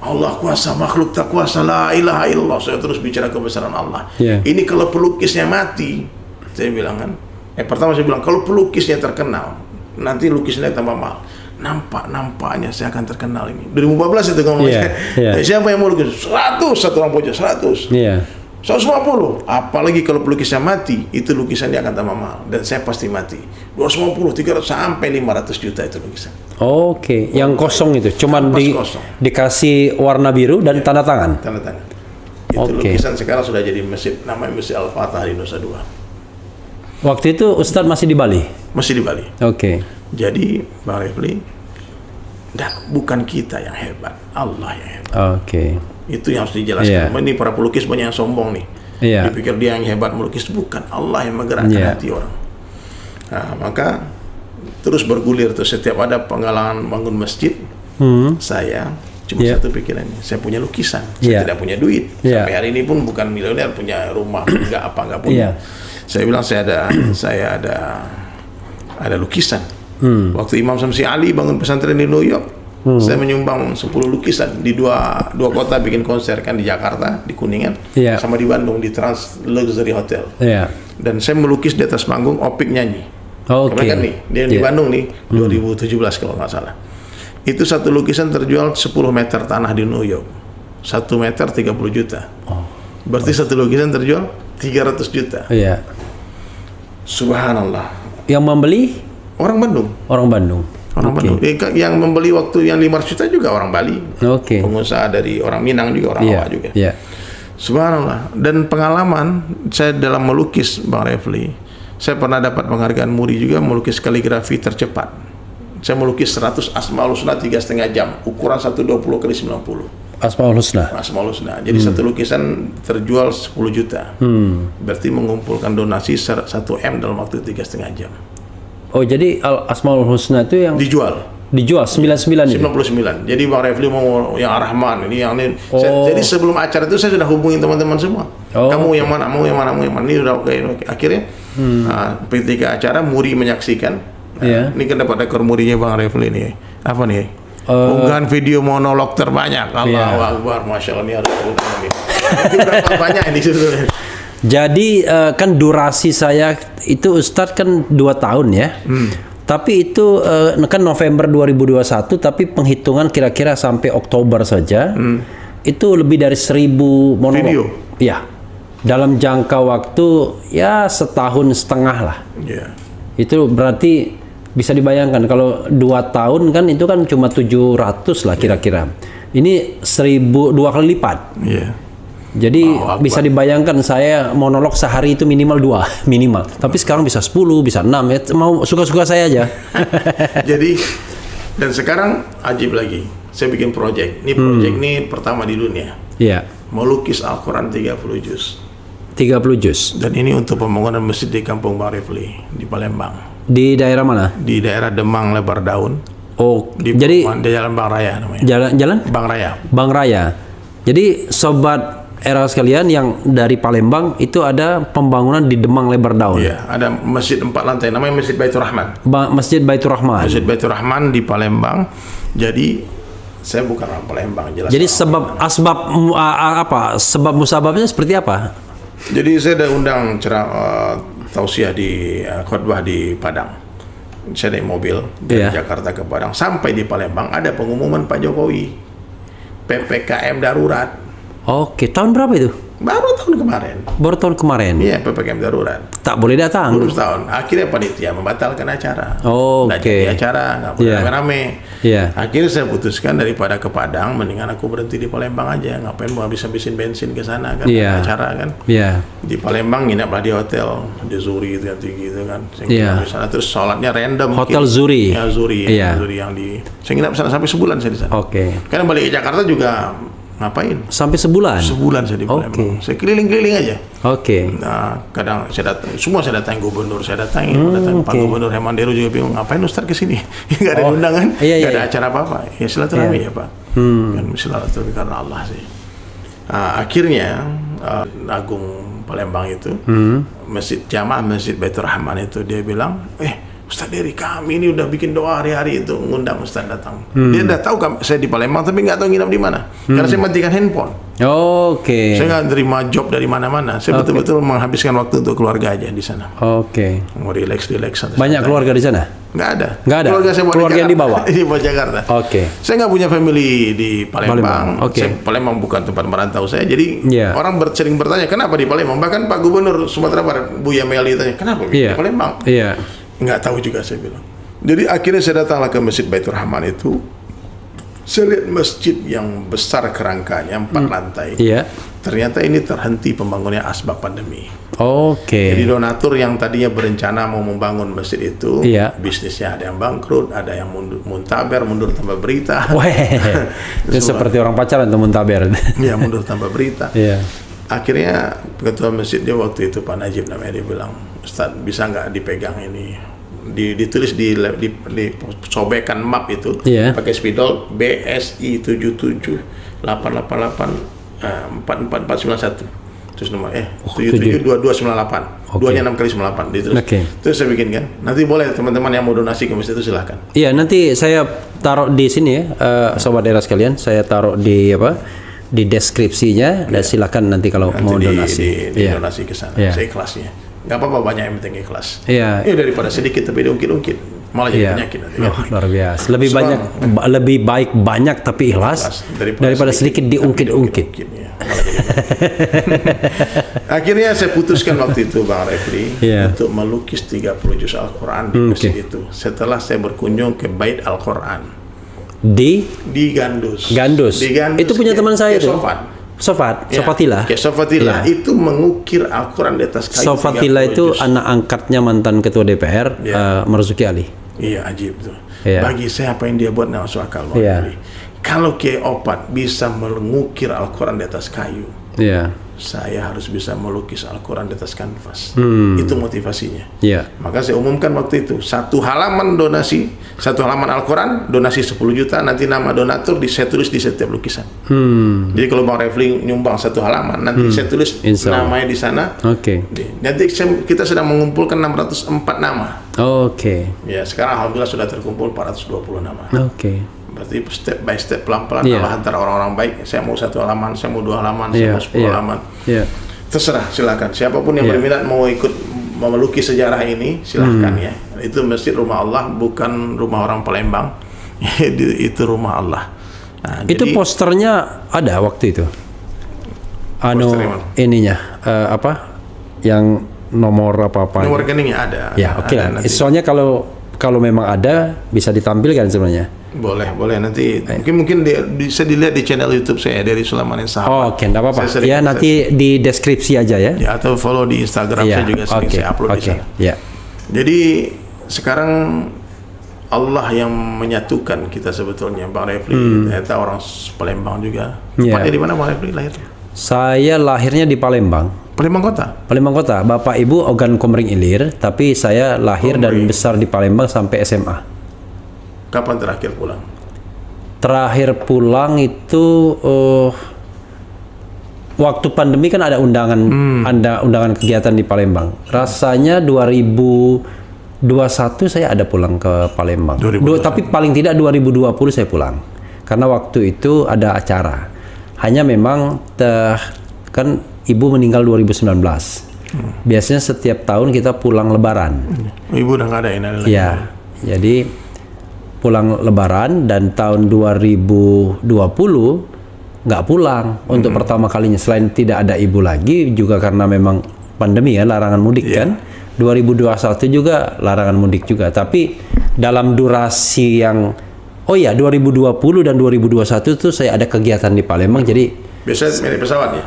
Allah kuasa, makhluk tak kuasa, la ilaha illallah. Saya terus bicara kebesaran Allah. Yeah. Ini kalau pelukisnya mati, saya bilang kan. Pertama saya bilang, kalau pelukisnya terkenal, nanti lukisnya tambah mahal. Nampaknya saya akan terkenal ini. 2014 itu ngomong saya. Siapa yang mau lukis? 100, satu orang pojok 100. Iya. 150. Apalagi kalau pelukisnya mati, itu lukisannya akan tambah mahal. Dan saya pasti mati. 250, 300 sampai 500 juta itu lukisan. Oke, yang kosong itu cuman kosong. dikasih warna biru dan tanda tangan. Tanda tangan. Itu lukisan sekarang sudah jadi masjid, namanya Masjid Al-Fatah di Nusa Dua. Waktu itu Ustadz masih di Bali. Masih di Bali. Oke. Jadi Bang Refli, bukan kita yang hebat, Allah yang hebat. Oke. Itu yang harus dijelaskan. Ini para pelukis banyak yang sombong nih. Dipikir dia yang hebat melukis, bukan, Allah yang menggerakkan hati orang. Nah, maka terus bergulir tuh setiap ada penggalangan bangun masjid, saya cuma satu pikirannya, saya punya lukisan, saya tidak punya duit. Sampai hari ini pun bukan miliuner, punya rumah, nggak punya. Saya bilang saya ada lukisan. Waktu Imam Samsi Ali bangun pesantren di New York, saya menyumbang 10 lukisan di dua kota, bikin konser kan, di Jakarta di Kuningan, sama di Bandung di Trans Luxury Hotel. Dan saya melukis di atas panggung, Opik nyanyi. Kan nih, dia di Bandung nih 2017 kalau nggak salah. Itu satu lukisan terjual 10 meter tanah di New York. 1 meter 30 juta. Berarti satu lukisan terjual 300 juta. Subhanallah. Yang membeli orang Bandung. Orang Bandung. Yang membeli waktu yang 500 juta juga orang Bali. Pengusaha dari orang Minang juga, orang Jawa juga. Subhanallah. Dan pengalaman saya dalam melukis, Bang Refli, saya pernah dapat penghargaan MURI juga melukis kaligrafi tercepat. Saya melukis 100 Asmaul Husna 3,5 jam, ukuran 120 x 90. Asmaul Husna. Asmaul Husna. Jadi satu lukisan terjual 10 juta. Berarti mengumpulkan donasi 1 M dalam waktu 3,5 jam. Oh, jadi Asmaul Husna itu yang dijual 99 itu? 99. Jadi Bang Refli mau yang Ar-Rahman, ini yang ini. Jadi sebelum acara itu saya sudah hubungin teman-teman semua. Kamu yang mana, mau yang mana, mau yang mana. Ini udah oke. Akhirnya ketika acara MURI menyaksikan. Ini kan dapat ekor MURI-nya Bang Refli ini. Apa nih? Unggahan video monolog terbanyak. Allahu Akbar, Masya Allah, ini harus ini. Berapa banyak ini sebetulnya? Jadi kan durasi saya itu Ustadz kan 2 tahun ya. Tapi itu kan November 2021, tapi penghitungan kira-kira sampai Oktober saja. Itu lebih dari 1000 monolog. Video? Ya. Dalam jangka waktu ya 1,5 tahun lah. Itu berarti bisa dibayangkan kalau 2 tahun kan itu kan cuma 700 lah kira-kira. Ini 1000, 2 kali lipat. Jadi bisa dibayangkan saya monolog sehari itu minimal 2 minimal. Tapi sekarang bisa 10, bisa 6 ya, mau suka-suka saya aja. Jadi dan sekarang ajib lagi. Saya bikin project. Ini project ini pertama di dunia. Melukis Al-Qur'an 30 juz. 30 juz. Dan ini untuk pembangunan masjid di Kampung Bang Refli di Palembang. Di daerah mana? Di daerah Demang Lebar Daun. Jadi di Jalan Bang Raya namanya. Jalan? Bang Raya. Bang Raya. Jadi sobat era sekalian yang dari Palembang itu ada pembangunan di Demang Lebar Daun. Ada masjid 4 lantai namanya Masjid Baitur Rahman. Masjid Baitur Rahman. Masjid Baitur Rahman di Palembang. Jadi Saya bukan orang Palembang, jelas. Jadi sebab musababnya seperti apa? Jadi saya ada undang tausiah di khotbah di Padang. Saya naik mobil dari Jakarta ke Padang, sampai di Palembang ada pengumuman Pak Jokowi PPKM darurat. Oke, tahun berapa itu? Baru tahun kemarin. Iya, PPKM darurat. Tak boleh datang. Belum setahun. Akhirnya panitia membatalkan acara. Nggak Oke. jadi acara, nggak boleh rame-rame. Iya. Akhirnya saya putuskan daripada ke Padang, mendingan aku berhenti di Palembang aja. Ngapain mau habis-habisin bensin ke sana kan? Iya. Acara kan? Iya. Di Palembang nginaplah di hotel di Zuri itu yang tinggi itu kan. Saya Iya. nginap di sana, terus sholatnya random. Hotel Zuri. Ya Zuri. Iya. Zuri yang di. Saya nginap sana sampai sebulan saya di sana. Oke. Karena balik ke Jakarta juga ngapain? Sampai sebulan. Sebulan saya di Palembang. Saya keliling-keliling aja. Oke. Nah, kadang saya datang, semua saya datang gubernur, saya datangin, Pak Gubernur Hemandero juga bingung, ngapain Ustaz ke sini? Nggak ada undangan, nggak ada acara apa-apa. Ya silaturahmi ya Pak. Kan silaturahmi karena Allah sih. Nah, akhirnya Agung Palembang itu, Masjid Jamaah Masjid Baitur Rahman itu dia bilang, Ustaz Dery, kami ini udah bikin doa hari-hari itu ngundang Ustaz datang. Dia udah tahu saya di Palembang tapi nggak tahu nginap di mana. Karena saya matikan handphone. Oke. Saya nggak terima job dari mana-mana. Saya betul-betul menghabiskan waktu untuk keluarga aja di sana. Oke. Mau relax. Banyak keluarga di sana? Nggak ada. Nggak ada. Keluarga saya Keluarga yang dibawa? Di Jakarta. Oke. Saya nggak punya family di Palembang. Oke. Palembang bukan tempat merantau saya. Jadi Iya. orang sering bertanya kenapa di Palembang. Bahkan Pak Gubernur Sumatera Barat Buya Meli tanya kenapa di Palembang. Iya. Nggak tahu juga saya bilang. Jadi akhirnya saya datanglah ke Masjid Baitur Rahman itu. Saya lihat masjid yang besar kerangkanya 4 lantai. Iya. Ternyata ini terhenti pembangunnya asbab pandemi. Oke. Jadi donatur yang tadinya berencana mau membangun masjid itu, bisnisnya ada yang bangkrut, ada yang muntaber, mundur tanpa berita. Weh, itu seperti orang pacaran tuh muntaber. Ya, mundur tanpa berita. Iya. Akhirnya ketua masjidnya waktu itu Pak Najib namanya, dia bilang, Ustaz bisa nggak dipegang ini? Ditulis di sobekan map itu pakai spidol BSI 77888 44491 terus nomor 772298 duanya 6 kali 98 ditulis. Terus saya bikin kan, nanti boleh teman-teman yang mau donasi ke masjid itu silahkan. Iya, nanti saya taruh di sini ya, sobat daerah sekalian, saya taruh di di deskripsinya dan silakan nanti kalau mau donasi donasi ke sana. Saya ikhlasnya. Gak apa-apa, banyak yang penting ikhlas. Iya. Daripada sedikit tapi diungkit-ungkit malah jadi penyakit nanti. Luar biasa. Lebih baik banyak tapi ikhlas daripada sedikit diungkit-ungkit. Akhirnya saya putuskan waktu itu Bang Refli untuk melukis 30 juz Al-Quran di masjid itu. Setelah saya berkunjung ke Bait Al-Quran di Gandus. Di Gandus. Itu punya teman saya itu. Sofatila itu mengukir Al-Quran di atas kayu. Sofatila itu anak angkatnya mantan ketua DPR Marzuki Ali. Iya, ajib tuh. Bagi saya apa yang dia buat nggak masuk akal. Kalau Kiai Opat bisa mengukir Al-Quran di atas kayu, saya harus bisa melukis Al-Quran di atas kanvas. Itu motivasinya. Maka saya umumkan waktu itu, 1 halaman donasi, 1 halaman Al-Quran, donasi 10 juta, nanti nama donatur saya tulis di setiap lukisan. Jadi kalau Bang Refli nyumbang 1 halaman, nanti saya tulis namanya di sana. Nanti kita sedang mengumpulkan 604 nama. Ya, sekarang alhamdulillah sudah terkumpul 420 nama. Berarti step by step, pelan-pelan Allah antara orang-orang baik. Saya mau 1 halaman, saya mau 2 halaman, saya mau 10 halaman. Terserah, silakan. Siapapun yang berminat mau ikut melukis sejarah ini, silahkan ya. Itu masjid rumah Allah, bukan rumah orang Palembang. Itu rumah Allah. Nah, itu jadi, posternya ada waktu itu. Ininya yang nomor apa-apa. Nomor rekeningnya ada. Ya, oke lah. Soalnya kalau memang ada bisa ditampilkan sebenarnya. Boleh nanti mungkin bisa dilihat di channel YouTube saya dari Sulaiman Sahabat. Oke, enggak apa-apa. Ya, nanti di deskripsi aja ya. Ya, atau follow di Instagram saya juga sering saya upload di sana. Jadi sekarang Allah yang menyatukan kita sebetulnya, Bang Refli. Ternyata orang Palembang juga. Tempatnya di mana Bang Refli lahir? Saya lahirnya di Palembang. Palembang Kota? Palembang Kota. Bapak Ibu Ogan Komering Ilir, tapi saya lahir dan besar di Palembang sampai SMA. Kapan terakhir pulang? Terakhir pulang itu waktu pandemi kan ada undangan kegiatan di Palembang. Rasanya 2021 saya ada pulang ke Palembang. Tapi paling tidak 2020 saya pulang. karena waktu itu ada acara. Hanya memang kan ibu meninggal 2019. Biasanya setiap tahun kita pulang lebaran. Ibu udah nggak ada ini lagi. Iya. Jadi pulang lebaran, dan tahun 2020 nggak pulang untuk pertama kalinya, selain tidak ada ibu lagi juga karena memang pandemi ya, larangan mudik kan. 2021 juga larangan mudik juga, tapi dalam durasi yang 2020 dan 2021 tuh saya ada kegiatan di Palembang. Jadi Biasanya naik pesawat ya?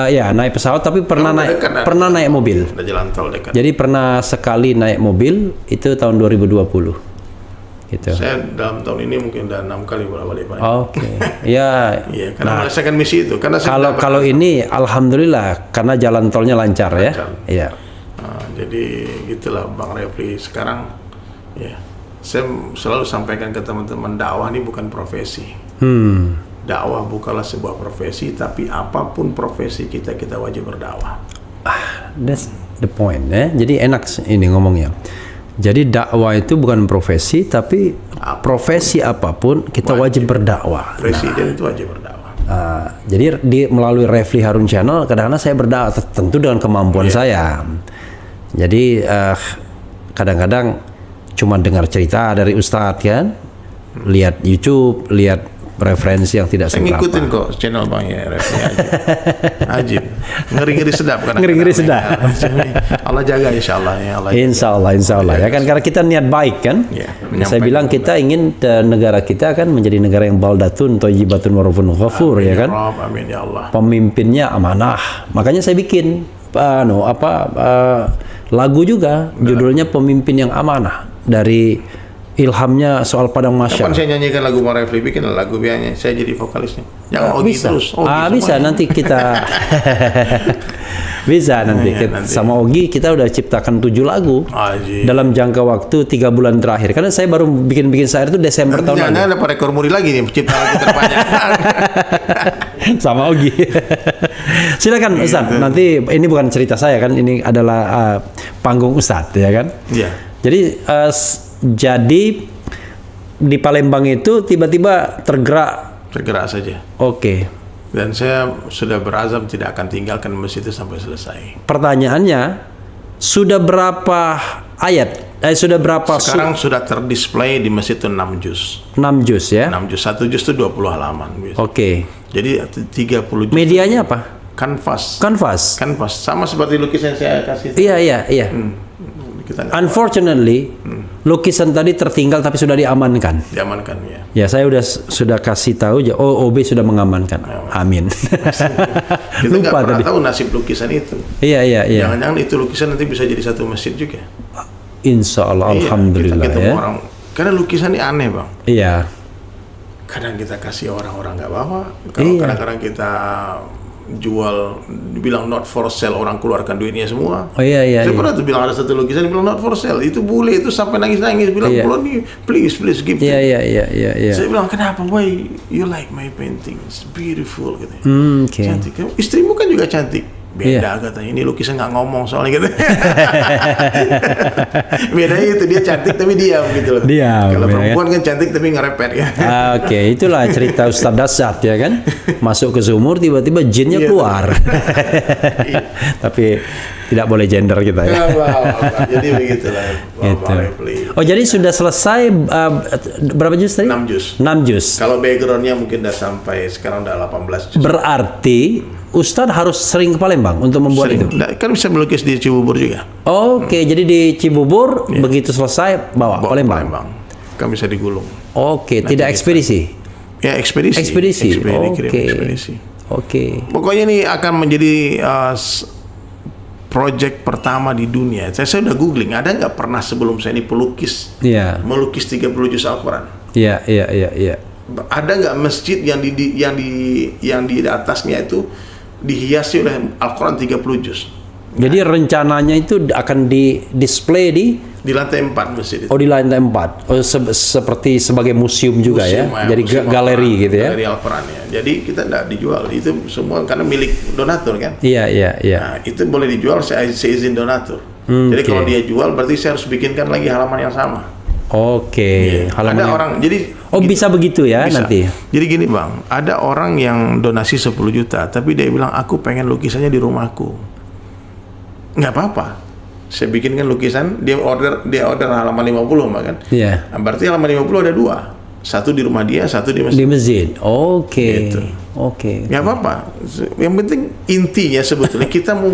ya naik pesawat, tapi pernah naik mobil. Ada jalan tol dekat. Jadi pernah sekali naik mobil itu tahun 2020. Gitu. Saya dalam tahun ini mungkin udah 6 kali bolak-balik Pak. Oke. Ya. Iya, karena merasakan misi itu. Karena kalau ini alhamdulillah karena jalan tolnya lancar. Ya. Iya. Nah, jadi gitulah Bang Refli. Sekarang ya, saya selalu sampaikan ke teman-teman, dakwah ini bukan profesi. Dakwah bukanlah sebuah profesi, tapi apapun profesi kita wajib berdakwah. That's the point ya. Jadi enak ini ngomongnya. Jadi dakwah itu bukan profesi, tapi profesi apapun kita wajib berdakwah. Presiden itu wajib berdakwah. Jadi melalui Refli Harun Channel kadang-kadang saya berdakwah tentu dengan kemampuan saya. Jadi kadang-kadang cuma dengar cerita dari Ustadz kan, lihat YouTube, lihat referensi yang tidak Saya seberapa. ngikutin kok channel Bang ya, Refli Ajib. Ngeri-ngeri sedap kan. Ngeri-ngeri sedap. Allah jaga insyaallah ya Allah. Insya Allah ya kan, karena kita niat baik kan. Ya, Saya bilang kita ingin negara kita kan menjadi negara yang baldatun thayyibatun warafun ghafur ya kan. Rob, amin ya Allah. Pemimpinnya amanah. Makanya saya bikin lagu juga judulnya Pemimpin yang Amanah, dari ilhamnya soal padang mahsyar. Kapan saya nyanyikan lagu Bang Refli, bikin lagu biarnya, saya jadi vokalisnya. Jangan Ogi bisa. terus. Bisa nanti kita bisa nanti sama Ogi kita udah ciptakan 7 lagu dalam jangka waktu 3 bulan terakhir. Karena saya baru bikin syair itu Desember tahun lalu. Jangan ada rekor muri lagi nih cipta lagu terbanyak. Sama Ogi. Silakan Ustaz. Nanti ini bukan cerita saya kan, ini adalah panggung Ustaz ya kan. Iya. Jadi di Palembang itu tiba-tiba tergerak saja. Oke. Dan saya sudah berazam tidak akan tinggalkan masjid itu sampai selesai. Pertanyaannya, sudah berapa ayat? Sudah berapa? Sekarang sudah terdisplay di masjid itu 6 juz. 6 juz ya? 6 juz. 1 juz itu 20 halaman. Oke. Jadi 30 juz. Medianya apa? Kanvas. Sama seperti lukisan saya kasih. Iya. Unfortunately, lukisan tadi tertinggal tapi sudah diamankan. Diamankan ya. Ya, saya sudah kasih tahu. OB sudah mengamankan. Amin. Kita nggak pernah tahu nasib lukisan itu. Iya. Jangan-jangan itu lukisan nanti bisa jadi satu masjid juga. Insya Allah, alhamdulillah kita ya. Orang, karena lukisan ini aneh Bang. Iya. Kadang kita kasih orang-orang nggak bawa. Kalau kadang-kadang kita jual, bilang not for sale, orang keluarkan duitnya semua. Iya. Saya pernah tuh bilang ada satu lukisan bilang not for sale, itu bule itu sampai nangis-nangis bilang pulau nih please give. Iya. Saya bilang kenapa, why you like my painting, it's beautiful gitu. Okay. Cantik. Istrimu kan juga cantik. Beda katanya, ini lukisan nggak ngomong soalnya gitu. Bedanya itu, dia cantik tapi diam gitu loh. Kalau perempuan kan cantik tapi ngerepet kan. Oke, itulah cerita Ustadz Dasyat ya kan. Masuk ke sumur tiba-tiba jinnya keluar. Tapi tidak boleh gender kita ya. Jadi begitulah. Oh, jadi sudah selesai berapa juz tadi? 6 juz. 6 juz. Kalau backgroundnya mungkin udah sampai sekarang udah 18 juz. Berarti Ustadz harus sering ke Palembang untuk membuat itu? Kan bisa melukis di Cibubur juga. Oke, jadi di Cibubur begitu selesai bawa Palembang. Kan bisa digulung. Oke, tidak ekspedisi? Ya, ekspedisi. Oke. Pokoknya ini akan menjadi project pertama di dunia. Saya udah googling, ada nggak pernah sebelum saya ini pelukis melukis 30 juz Al-Quran? Iya. Ada nggak masjid yang di atasnya itu dihiasi oleh Al-Quran 30 juz? Jadi rencananya itu akan di-display di lantai 4 masjid itu. Oh, di lantai 4. Oh, seperti sebagai museum juga ya. Jadi galeri gitu ya. Galeri Al-Quran ya. Jadi kita nggak dijual, itu semua karena milik donatur kan. Iya. Nah, itu boleh dijual seizin donatur. Jadi kalau dia jual berarti saya harus bikinkan lagi halaman yang sama. Oke. Ada orang, jadi bisa begitu ya bisa. nanti. Jadi gini Bang, ada orang yang donasi 10 juta, tapi dia bilang aku pengen lukisannya di rumahku. Nggak apa-apa. Saya bikinkan lukisan, dia order halaman 50 kan. Iya. Nah, berarti halaman 50 ada 2. Satu di rumah dia, satu di masjid. Di masjid. Oke. Gitu. Oke. Nggak apa-apa. Yang penting intinya sebetulnya kita mau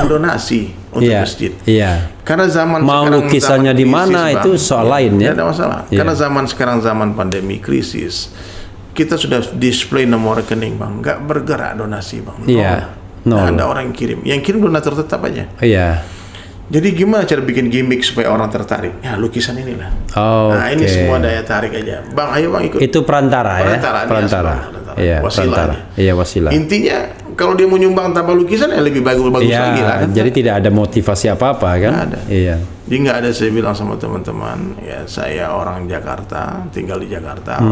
donasi untuk masjid. Iya. Karena zaman mau sekarang lukisannya di mana krisis, itu soal lain ya. Tidak ada masalah. Iya. Karena zaman sekarang zaman pandemi krisis, kita sudah display nomor rekening Bang, nggak bergerak donasi Bang. Iya. Nah, ada orang yang kirim donatur tetap aja. Iya. Jadi gimana cara bikin gimmick supaya orang tertarik? Ya lukisan inilah. Nah ini semua daya tarik aja. Bang, ayo Bang ikut. Itu perantara ya. Perantara. Iya, Wasilah. Iya, wasilah. Intinya kalau dia mau nyumbang tanpa lukisan ya lebih bagus lagi lah. Kan? Jadi tidak ada motivasi apa-apa kan? Nggak ada. Iya. Jadi nggak ada, saya bilang sama teman-teman, ya saya orang Jakarta, tinggal di Jakarta,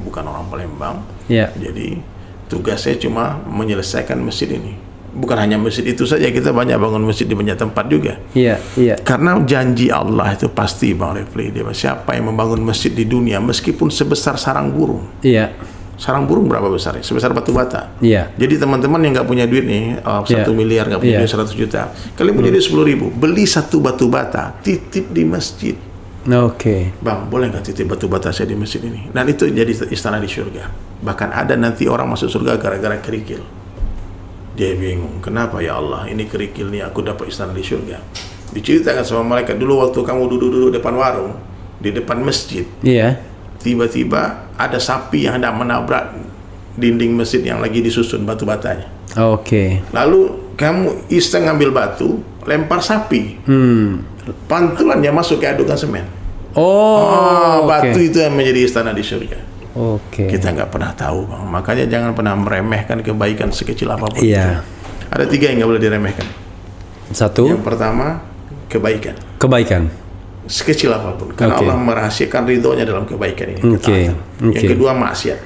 bukan orang Palembang. Iya. Jadi tugas saya cuma menyelesaikan masjid ini. Bukan hanya masjid itu saja, kita banyak bangun masjid di banyak tempat juga. Iya, iya. Karena janji Allah itu pasti Bang Refli, dia siapa yang membangun masjid di dunia meskipun sebesar sarang burung. Iya. Sarang burung berapa besar? Sebesar batu bata. Iya. Jadi teman-teman yang nggak punya duit nih, 1 miliar, nggak punya duit 100 juta, kalian punya duit 10.000, beli satu batu bata, titip di masjid. Oke. Bang, boleh nggak titip batu bata saya di masjid ini? Dan itu jadi istana di surga. Bahkan ada nanti orang masuk surga gara-gara kerikil. Dia bingung, kenapa ya Allah ini kerikil nih aku dapat istana di surga. Diceritakan sama malaikat, dulu waktu kamu duduk-duduk depan warung, di depan masjid, Iya. tiba-tiba ada sapi yang hendak menabrak dinding masjid yang lagi disusun batu batanya. Oke. Lalu kamu iseng ngambil batu, lempar sapi, pantulan dia masuk ke adukan semen. Batu itu yang menjadi istana di surga. Oke. Kita nggak pernah tahu Bang, makanya jangan pernah meremehkan kebaikan sekecil apapun. Iya. Ada 3 yang nggak boleh diremehkan. Satu. Yang pertama, kebaikan. Kebaikan. Sekecil apapun, karena Allah merahasiakan ridhonya dalam kebaikan ini. Oke. Yang kedua, maksiat.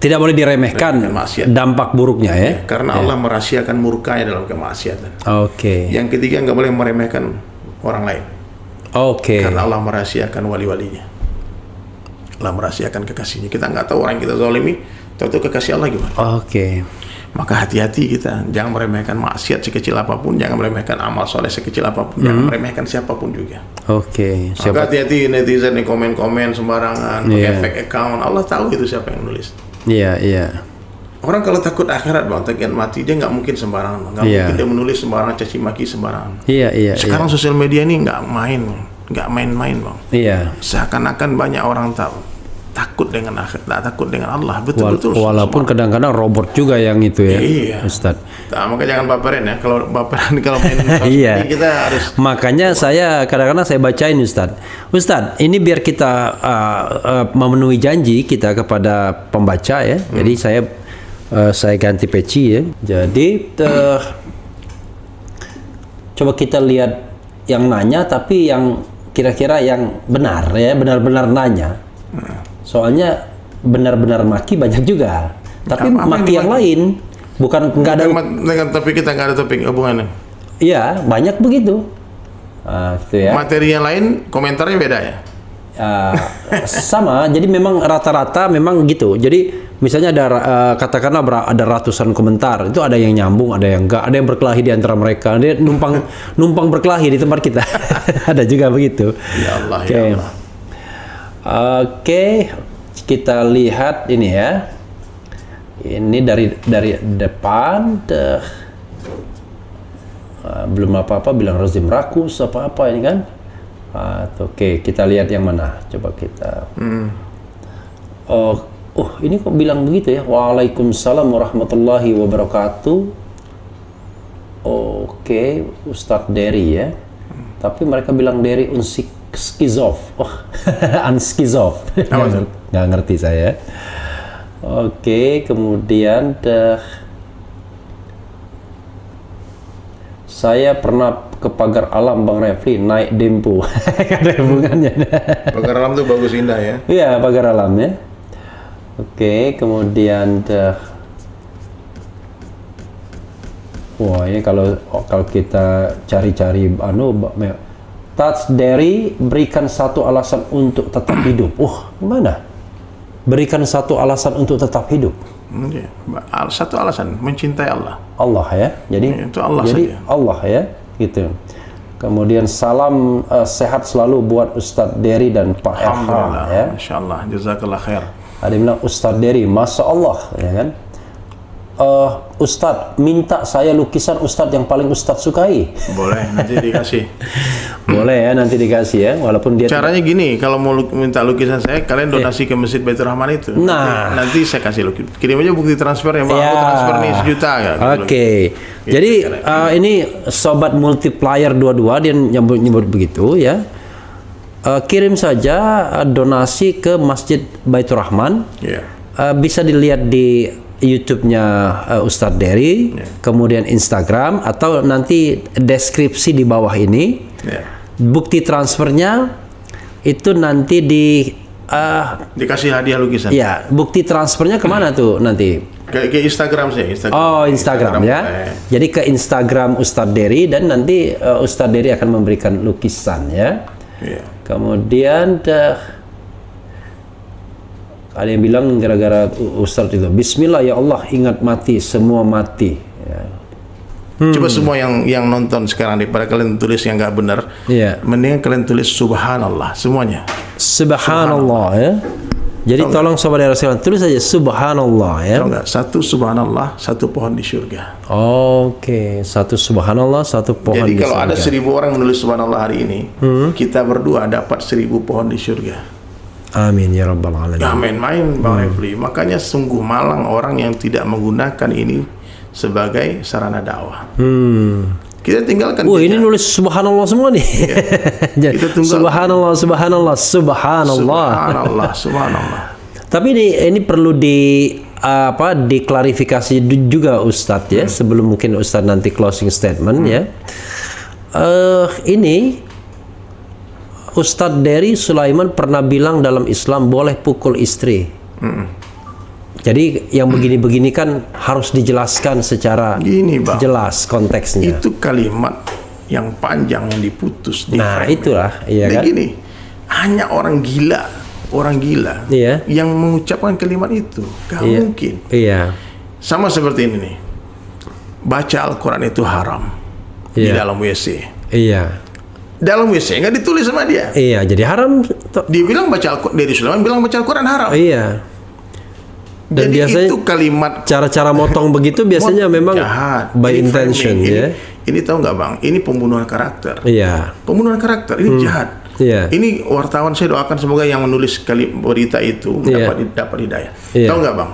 Tidak boleh diremehkan maksiat. dampak buruknya ya. Karena Allah merahasiakan murkanya dalam kemaksiatan. Oke. Yang ketiga, nggak boleh meremehkan orang lain. Oke. Karena Allah merahasiakan wali-walinya. Allah merahasiakan kekasihnya. Kita nggak tahu orang yang kita zalimi, tahu kekasih Allah gimana. Oke. Maka hati-hati kita, jangan meremehkan maksiat sekecil apapun, jangan meremehkan amal soleh sekecil apapun, jangan meremehkan siapapun juga. Oke. Maka hati-hati netizen nih komen-komen sembarangan, pakai fake account. Allah tahu itu siapa yang nulis. Iya, iya. Orang kalau takut akhirat Bang, takut mati, dia nggak mungkin sembarangan, nggak mungkin dia menulis sembarangan, caci maki sembarangan. Iya, iya. Sekarang sosial media ini nggak main-main Bang. Iya. Seakan-akan banyak orang takut dengan akhirat, takut dengan Allah. Betul-betul. Walaupun kadang-kadang robot juga yang itu ya, iya. Ustaz. Nah, maka jangan baperin ya. Kalau baperan kalau main iya. kita harus. Makanya saya kadang-kadang saya bacain Ustaz. Ustaz, ini biar kita memenuhi janji kita kepada pembaca ya. Jadi saya ganti peci ya. Jadi coba kita lihat yang nanya, tapi yang kira-kira yang benar ya, benar-benar nanya. Soalnya benar-benar maki banyak juga, tapi maki yang lain bukan nggak ada. Dengan topik kita nggak ada topik hubungannya. Iya, banyak begitu. Gitu ya. Materi yang lain komentarnya beda ya. Sama, jadi memang rata-rata memang gitu. Jadi misalnya ada katakanlah ada ratusan komentar, itu ada yang nyambung, ada yang enggak, ada yang berkelahi di antara mereka, dia numpang berkelahi di tempat kita. Ada juga begitu. Ya Allah, ya Allah. Oke, kita lihat ini ya. Ini dari depan belum apa-apa bilang rezim rakus apa-apa ini kan. Oke, kita lihat yang mana. Coba kita. Ini kok bilang begitu ya? Waalaikumsalam warahmatullahi wabarakatuh. Oke, Ustadz Dery ya. Tapi mereka bilang Dery Unskizov. Unskizov. Nggak ngerti saya. Oke, kemudian saya pernah ke Pagar Alam Bang Refli naik Dempo. Ada hubungannya. Pagar Alam tuh bagus, indah ya. Iya, Pagar Alam ya. Oke, kemudian wah, ini kalau kita cari-cari Touch Derry berikan satu alasan untuk tetap hidup. Gimana? Berikan satu alasan untuk tetap hidup. Satu alasan, mencintai Allah. Allah ya. Jadi itu Allah jadi saja. Allah ya, gitu. Kemudian salam sehat selalu buat Ustadz Derry dan Pak Erham ya. Masya Allah, jazakallah khair. Ada yang bilang Ustadz Derry, Masya Allah, ya kan? Ustadz, minta saya lukisan Ustadz yang paling Ustadz sukai. Boleh, nanti dikasih. Boleh ya, nanti dikasih ya, walaupun dia caranya gini, kalau mau minta lukisan saya, kalian donasi ke Masjid Baitur Rahman itu. Nah, nanti saya kasih lukisan. Kirim aja bukti transfernya, Pak. Aku transfer nih 1 juta ya. Oke. Jadi ini sobat multiplier 22 dia nyebut begitu ya. Kirim saja donasi ke Masjid Baitur Rahman. Bisa dilihat di YouTube-nya Ustadz Derry, kemudian Instagram, atau nanti deskripsi di bawah ini. Bukti transfernya itu nanti dikasih hadiah lukisan. Ya, bukti transfernya kemana tuh nanti? Ke Instagram saya. Instagram ya. Jadi ke Instagram Ustadz Derry dan nanti Ustadz Derry akan memberikan lukisan ya. Kemudian ada yang bilang gara-gara Ustadz itu, Bismillah ya Allah, ingat mati, semua mati. Ya. Coba semua yang nonton sekarang, daripada kalian tulis yang nggak benar, mendingan kalian tulis Subhanallah semuanya. Subhanallah ya. Jadi tolong sobat daerah sekalian tulis saja Subhanallah ya. Tahu nggak? 1 Subhanallah, 1 pohon di surga. Oke, 1 Subhanallah, 1 pohon di surga. Jadi kalau ada 1000 orang menulis Subhanallah hari ini, kita berdua dapat 1000 pohon di surga. Amin ya rabbal alamin. Gak main-main Bang Refli. Makanya sungguh malang orang yang tidak menggunakan ini sebagai sarana dakwah. Kita tinggalkan. Ini nulis Subhanallah semua nih. Subhanallah, Subhanallah, Subhanallah. Subhanallah. Tapi ini perlu diklarifikasi juga Ustadz ya, sebelum mungkin Ustadz nanti closing statement ya. Ini Ustadz Derry Sulaiman pernah bilang dalam Islam boleh pukul istri. Jadi yang begini-begini kan harus dijelaskan secara jelas konteksnya. Itu kalimat yang panjang yang diputus. Itulah, iya kan? Gini, hanya orang gila yang mengucapkan kalimat itu. Gak mungkin. Iya. Sama seperti ini nih. Baca Al-Quran itu haram di dalam WC. Iya. Dalam WC nggak ditulis sama dia. Iya, jadi haram. Dia bilang baca Al-Quran, dari Sulaiman bilang baca Al-Quran haram. Iya. Dan jadi biasanya itu kalimat cara-cara motong begitu biasanya memang jahat, by intention ya. Ini tahu nggak Bang? Ini pembunuhan karakter. Iya. Pembunuhan karakter ini jahat. Iya. Ini wartawan, saya doakan semoga yang menulis berita itu dapat hidayah. Tahu nggak Bang?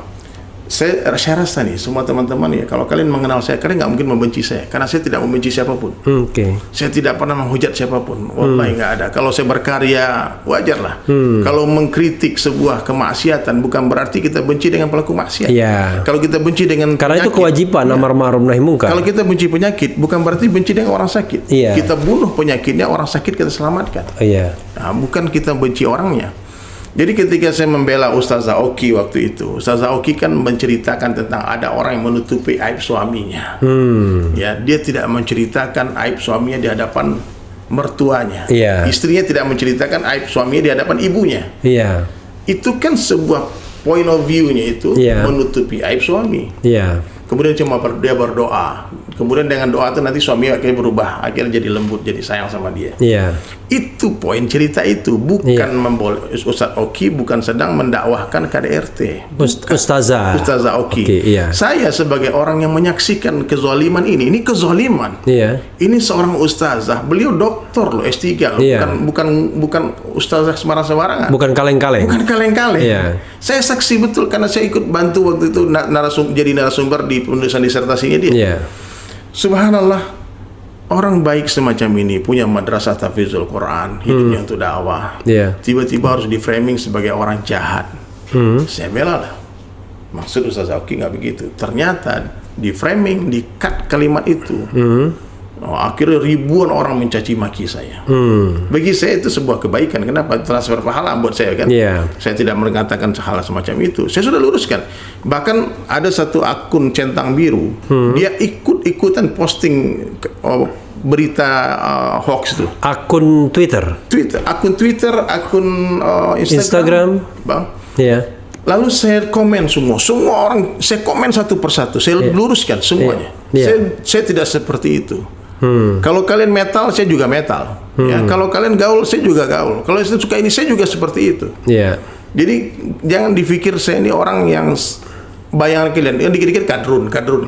Saya rasa nih semua teman-teman ya, kalau kalian mengenal saya, kalian nggak mungkin membenci saya karena saya tidak membenci siapapun. Saya tidak pernah menghujat siapapun. Wallahi nggak ada. Kalau saya berkarya wajar lah. Kalau mengkritik sebuah kemaksiatan bukan berarti kita benci dengan pelaku maksiat. Kalau kita benci dengan karena penyakit, itu kewajiban amar ma'ruf nahi munkar. Kalau kita benci penyakit bukan berarti benci dengan orang sakit. Kita bunuh penyakitnya, orang sakit kita selamatkan. Nah, bukan kita benci orangnya. Jadi ketika saya membela Ustazah Oki waktu itu, Ustazah Oki kan menceritakan tentang ada orang yang menutupi aib suaminya. Ya, dia tidak menceritakan aib suaminya di hadapan mertuanya. Istrinya tidak menceritakan aib suaminya di hadapan ibunya. Itu kan sebuah point of view-nya itu menutupi aib suami. Kemudian cuma dia berdoa. Kemudian dengan doa itu nanti suami akhirnya berubah, akhirnya jadi lembut, jadi sayang sama dia. Itu poin cerita itu, bukan Ustadz Oki bukan sedang mendakwahkan KDRT. Ustazah Oki. Saya sebagai orang yang menyaksikan kezaliman ini kezaliman. Ini seorang ustazah, beliau doktor loh, S3 loh, bukan ustazah sembarang-sembarangan. Bukan kaleng-kaleng. Saya saksi betul karena saya ikut bantu waktu itu jadi narasumber di penulisan disertasinya dia. Subhanallah, orang baik semacam ini punya madrasah tahfizul Quran, hidupnya untuk dakwah. Tiba-tiba harus di framing sebagai orang jahat. Saya bela lah. Maksud Ustaz Oki nggak begitu. Ternyata di framing, di cut kalimat itu. Akhirnya ribuan orang mencaci maki saya. Bagi saya itu sebuah kebaikan. Kenapa? Transfer pahala buat saya kan. Saya tidak mengatakan hal semacam itu. Saya sudah luruskan. Bahkan ada satu akun centang biru, dia ikut-ikutan posting berita hoax itu? Akun Twitter, Akun Twitter, akun Instagram, Bang. Iya. Lalu saya komen semua orang, saya komen satu persatu, saya luruskan semuanya. Saya tidak seperti itu. Kalau kalian metal, saya juga metal. Ya, kalau kalian gaul, saya juga gaul. Kalau saya suka ini, saya juga seperti itu. Jadi jangan dipikir saya ini orang yang bayangan kalian, yang dikit-dikit kadrun. Kadrun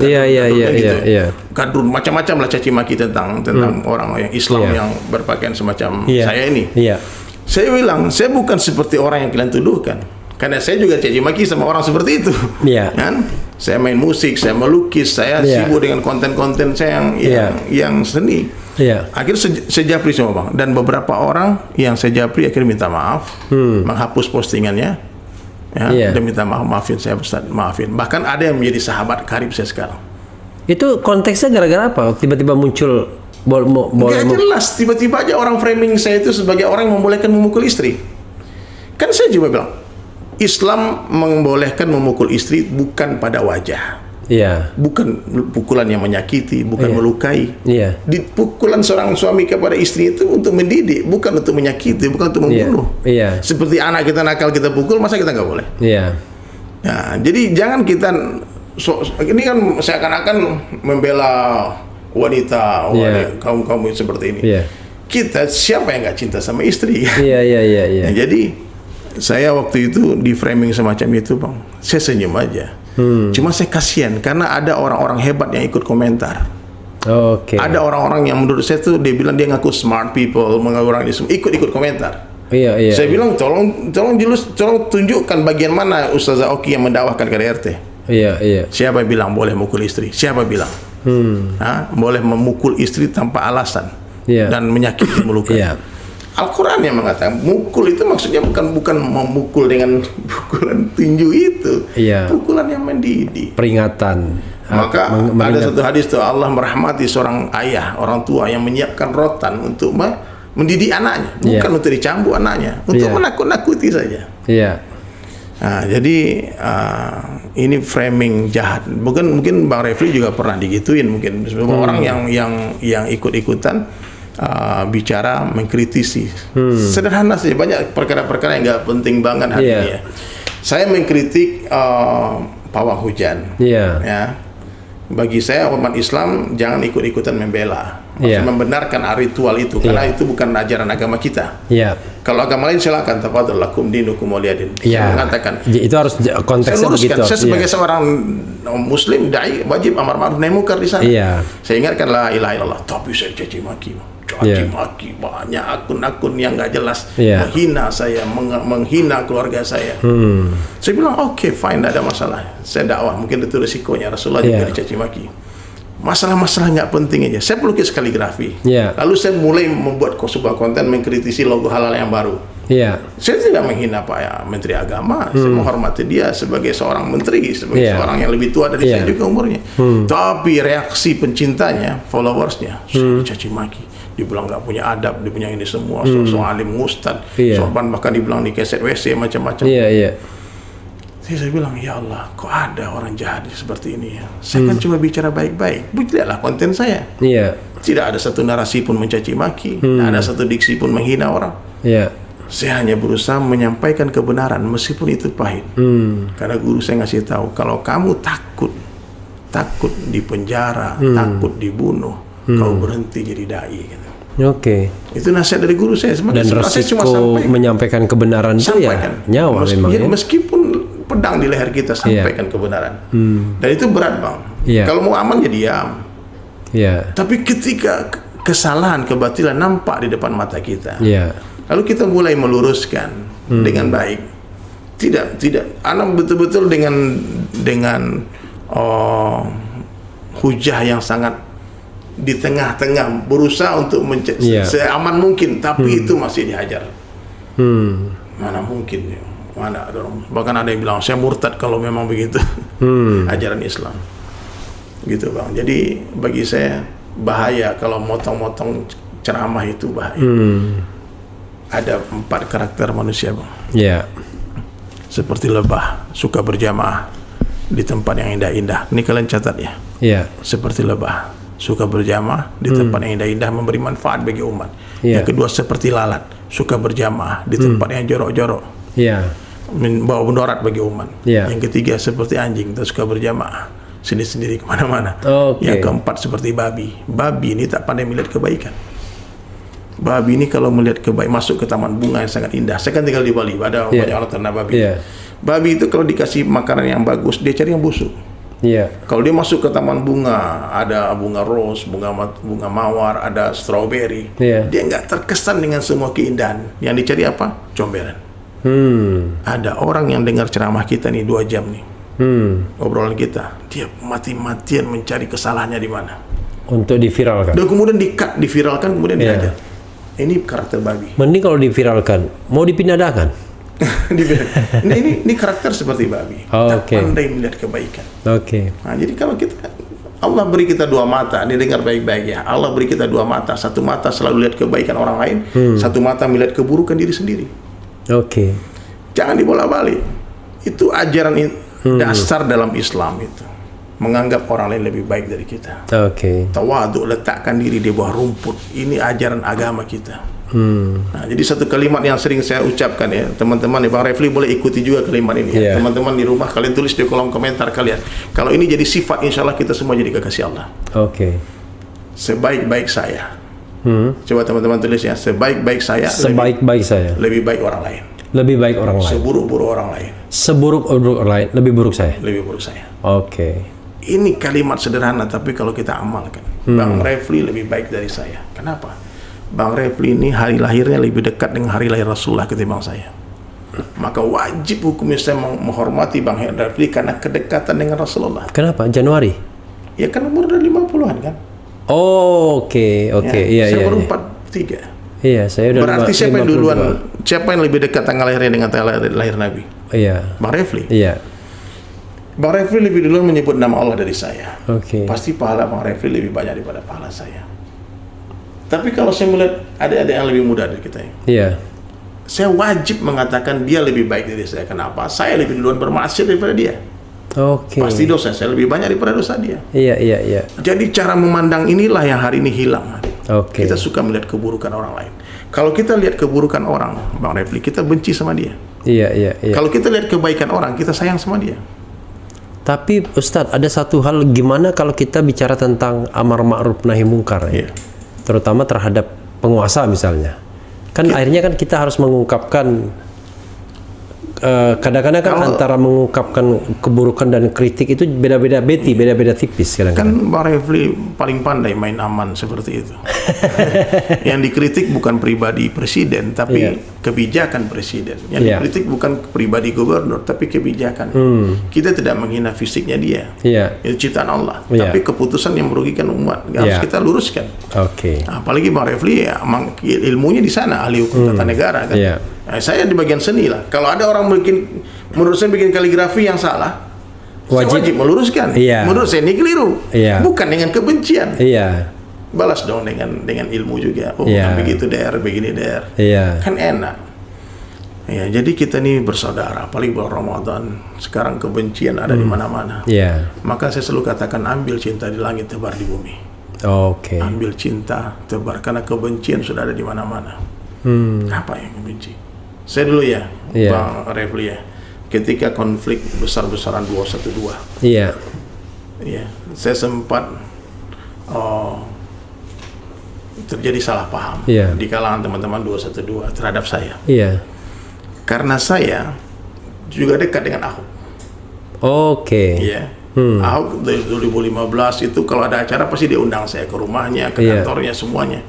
macam-macam lah caci maki tentang orang yang Islam yang berpakaian semacam saya ini. Saya bilang, saya bukan seperti orang yang kalian tuduhkan. Karena saya juga caci maki sama orang seperti itu. Kan? Saya main musik, saya melukis, saya sibuk dengan konten-konten saya yang seni. Akhirnya saya japri semua, Bang. Dan beberapa orang yang saya japri akhirnya minta maaf, menghapus postingannya, dan minta maafin saya, Ustaz, maafin. Bahkan ada yang menjadi sahabat karib saya sekarang. Itu konteksnya gara-gara apa? Tiba-tiba muncul nggak jelas, tiba-tiba aja orang framing saya itu sebagai orang yang membolehkan memukul istri. Kan saya juga bilang, Islam membolehkan memukul istri bukan pada wajah. Bukan pukulan yang menyakiti, bukan melukai. Di pukulan seorang suami kepada istri itu untuk mendidik, bukan untuk menyakiti, bukan untuk membunuh. Seperti anak kita nakal kita pukul, masa kita nggak boleh? Nah, jadi jangan kita ini kan seakan-akan membela wanita, kaum seperti ini. Kita siapa yang nggak cinta sama istri? Nah, jadi saya waktu itu di framing semacam itu, Bang, saya senyum aja. Cuma saya kasihan karena ada orang-orang hebat yang ikut komentar. Ada orang-orang yang menurut saya tuh dia bilang dia ngaku smart people, mengaku orang ini ikut komentar. Saya bilang tolong tunjukkan bagian mana Ustazah Oki yang mendakwahkan KDRT. Siapa yang bilang boleh mukul istri? Siapa bilang? Boleh memukul istri tanpa alasan dan menyakiti, melukai. Al-Quran yang mengatakan mukul itu maksudnya bukan memukul dengan pukulan tinju itu, pukulan yang mendidik, peringatan. Maka ada satu hadis tuh, Allah merahmati seorang ayah, orang tua yang menyiapkan rotan untuk mendidik anaknya, bukan untuk dicambuk anaknya, untuk menakut-nakuti saja. Nah, jadi ini framing jahat. Mungkin Bang Refli juga pernah digituin, mungkin semua orang yang ikut-ikutan bicara mengkritisi. Sederhana saja, banyak perkara-perkara yang nggak penting banget hari ini ya. Saya mengkritik pawang hujan. Ya. Bagi saya umat Islam jangan ikut-ikutan membela, membenarkan ritual itu, karena itu bukan ajaran agama kita. Kalau agama lain silakan, tafadhol lakum dinukum waliyadin. Saya mengatakan itu harus konteksnya begitu. Saya sebagai seorang muslim dai wajib amar ma'ruf nahi munkar di sana. Saya ingatkan la ilaha illallah, tapi saya caci maki banyak akun-akun yang nggak jelas, menghina saya, menghina keluarga saya. Saya bilang oke, fine, tidak ada masalah. Saya dakwah, mungkin itu risikonya. Rasulullah juga dicaci maki. Masalah-masalah nggak penting aja. Saya pelukis kaligrafi. Lalu saya mulai membuat sebuah konten mengkritisi logo halal yang baru. Saya tidak menghina Pak Menteri Agama. Saya menghormati dia sebagai seorang menteri, sebagai seorang yang lebih tua dari saya juga umurnya. Tapi reaksi pencintanya, followersnya, caci maki. Dibilang nggak punya adab, dia punya ini semua, soal alim ustad, sorban bahkan dibilang di keset WC macam-macam. Saya bilang, ya Allah, kok ada orang jahat seperti ini ya? Saya kan cuma bicara baik-baik. Lihatlah konten saya. Tidak ada satu narasi pun mencaci maki, tidak ada satu diksi pun menghina orang. Saya hanya berusaha menyampaikan kebenaran meskipun itu pahit. Karena guru saya ngasih tahu, kalau kamu takut di penjara, takut dibunuh, kau berhenti jadi dai. Gitu. Itu nasihat dari guru saya. Dan resiko menyampaikan kebenaran itu nyawa memang. Meskipun pedang di leher kita, sampaikan kebenaran. Dan itu berat, Bang. Kalau mau aman ya diam. Tapi ketika kesalahan, kebatilan nampak di depan mata kita, lalu kita mulai meluruskan dengan baik. Tidak. Anak betul-betul dengan hujah yang sangat di tengah-tengah, berusaha untuk seaman mungkin, tapi itu masih dihajar. Mana mungkin ya? Mana ada orang, bahkan ada yang bilang saya murtad kalau memang begitu. Ajaran Islam gitu, Bang. Jadi bagi saya bahaya kalau motong-motong ceramah, itu bahaya. Ada 4 karakter manusia, Bang. Seperti lebah, suka berjamaah di tempat yang indah-indah. Ini kalian catat ya. Seperti lebah, suka berjamaah di tempat yang indah-indah memberi manfaat bagi umat. Yang kedua seperti lalat, suka berjamaah di tempat yang jorok-jorok, membawa mudarat bagi umat. Yang ketiga seperti anjing, tak suka berjamaah sendiri-sendiri kemana-mana. Yang keempat seperti babi. Babi ini tak pandai melihat kebaikan. Babi ini kalau melihat kebaikan, masuk ke taman bunga yang sangat indah. Saya kan tinggal di Bali, ada banyak orang ternak babi. Babi itu kalau dikasih makanan yang bagus, dia cari yang busuk. Kalau dia masuk ke taman bunga, ada bunga rose, bunga mawar, ada strawberry, dia nggak terkesan dengan semua keindahan. Yang dicari apa? Comberan. Ada orang yang dengar ceramah kita nih 2 jam nih, obrolan kita, dia mati-matian mencari kesalahannya di mana untuk diviralkan. Dan kemudian di-cut, diviralkan, kemudian diajar. Ini karakter babi. Mending kalau diviralkan, mau dipindahkan. ini karakter seperti babi. Tak pandai melihat kebaikan. Nah, jadi kalau kita, Allah beri kita 2 mata, ini dengar baik-baik ya. Allah beri kita 2 mata. Satu mata selalu lihat kebaikan orang lain, satu mata melihat keburukan diri sendiri. Jangan dibolak-balik. Itu ajaran dasar dalam Islam itu. Menganggap orang lain lebih baik dari kita. Tawadhu, letakkan diri di bawah rumput. Ini ajaran agama kita. Nah, jadi satu kalimat yang sering saya ucapkan ya, teman-teman, Bang Refli boleh ikuti juga kalimat ini. Teman-teman di rumah kalian tulis di kolom komentar kalian. Kalau ini jadi sifat, insya Allah kita semua jadi kekasih Allah. Sebaik-baik saya. Coba teman-teman tulis ya, sebaik-baik saya. Sebaik-baik saya. Lebih baik orang lain. Lebih baik orang lain. Seburuk-buruk orang lain. Seburuk-buruk orang lain. Lebih buruk saya. Lebih buruk saya. Ini kalimat sederhana, tapi kalau kita amalkan, Bang Refli lebih baik dari saya. Kenapa? Bang Refli ini hari lahirnya lebih dekat dengan hari lahir Rasulullah ketimbang saya. Maka wajib hukumnya saya menghormati Bang Refli karena kedekatan dengan Rasulullah. Kenapa? Januari? Ya kan umur udah 50-an kan. Saya baru 43. Saya udah berarti siapa yang duluan, siapa yang lebih dekat tanggal lahirnya dengan tanggal lahir Nabi? Bang Refli. Bang Refli lebih duluan menyebut nama Allah dari saya. Pasti pahala Bang Refli lebih banyak daripada pahala saya. Tapi kalau saya melihat ada yang lebih muda dari kita, saya wajib mengatakan dia lebih baik dari saya. Kenapa? Saya lebih duluan bermaksiat daripada dia. Pasti dosa saya lebih banyak daripada dosa dia. Jadi cara memandang inilah yang hari ini hilang. Kita suka melihat keburukan orang lain. Kalau kita lihat keburukan orang, Bang Refli, kita benci sama dia. Kalau kita lihat kebaikan orang, kita sayang sama dia. Tapi Ustadz, ada satu hal, gimana kalau kita bicara tentang amar ma'ruf nahi mungkar terutama terhadap penguasa misalnya. Kan akhirnya kan kita harus mengungkapkan, kadang-kadang kan antara mengungkapkan keburukan dan kritik itu beda-beda beda-beda tipis kadang-kadang. Kan Bang Refli paling pandai main aman seperti itu. Yang dikritik bukan pribadi presiden, tapi kebijakan presiden. Yang dikritik bukan pribadi gubernur, tapi kebijakan. Kita tidak menghina fisiknya dia. Itu ciptaan Allah. Tapi keputusan yang merugikan umat harus kita luruskan. Apalagi Bang Refli ilmunya di sana, ahli hukum tata negara kan. Nah, saya di bagian seni lah. Kalau ada orang menurut saya bikin kaligrafi yang salah, wajib meluruskan. Menurut saya ini keliru. Bukan dengan kebencian. Balas dong dengan ilmu juga. Bukan begitu begini kan enak. Jadi kita ini bersaudara. Apalagi bulan Ramadan. Sekarang kebencian ada di mana-mana. Maka saya selalu katakan, ambil cinta di langit, tebar di bumi. Ambil cinta, tebar, karena kebencian sudah ada di mana-mana. Apa yang membenci? Saya dulu ya, Bang Refli ya, ketika konflik besar-besaran 212, saya sempat terjadi salah paham di kalangan teman-teman 212 terhadap saya. Karena saya juga dekat dengan Ahok. Ahok dari 2015 itu kalau ada acara pasti dia undang saya ke rumahnya, ke kantornya, semuanya.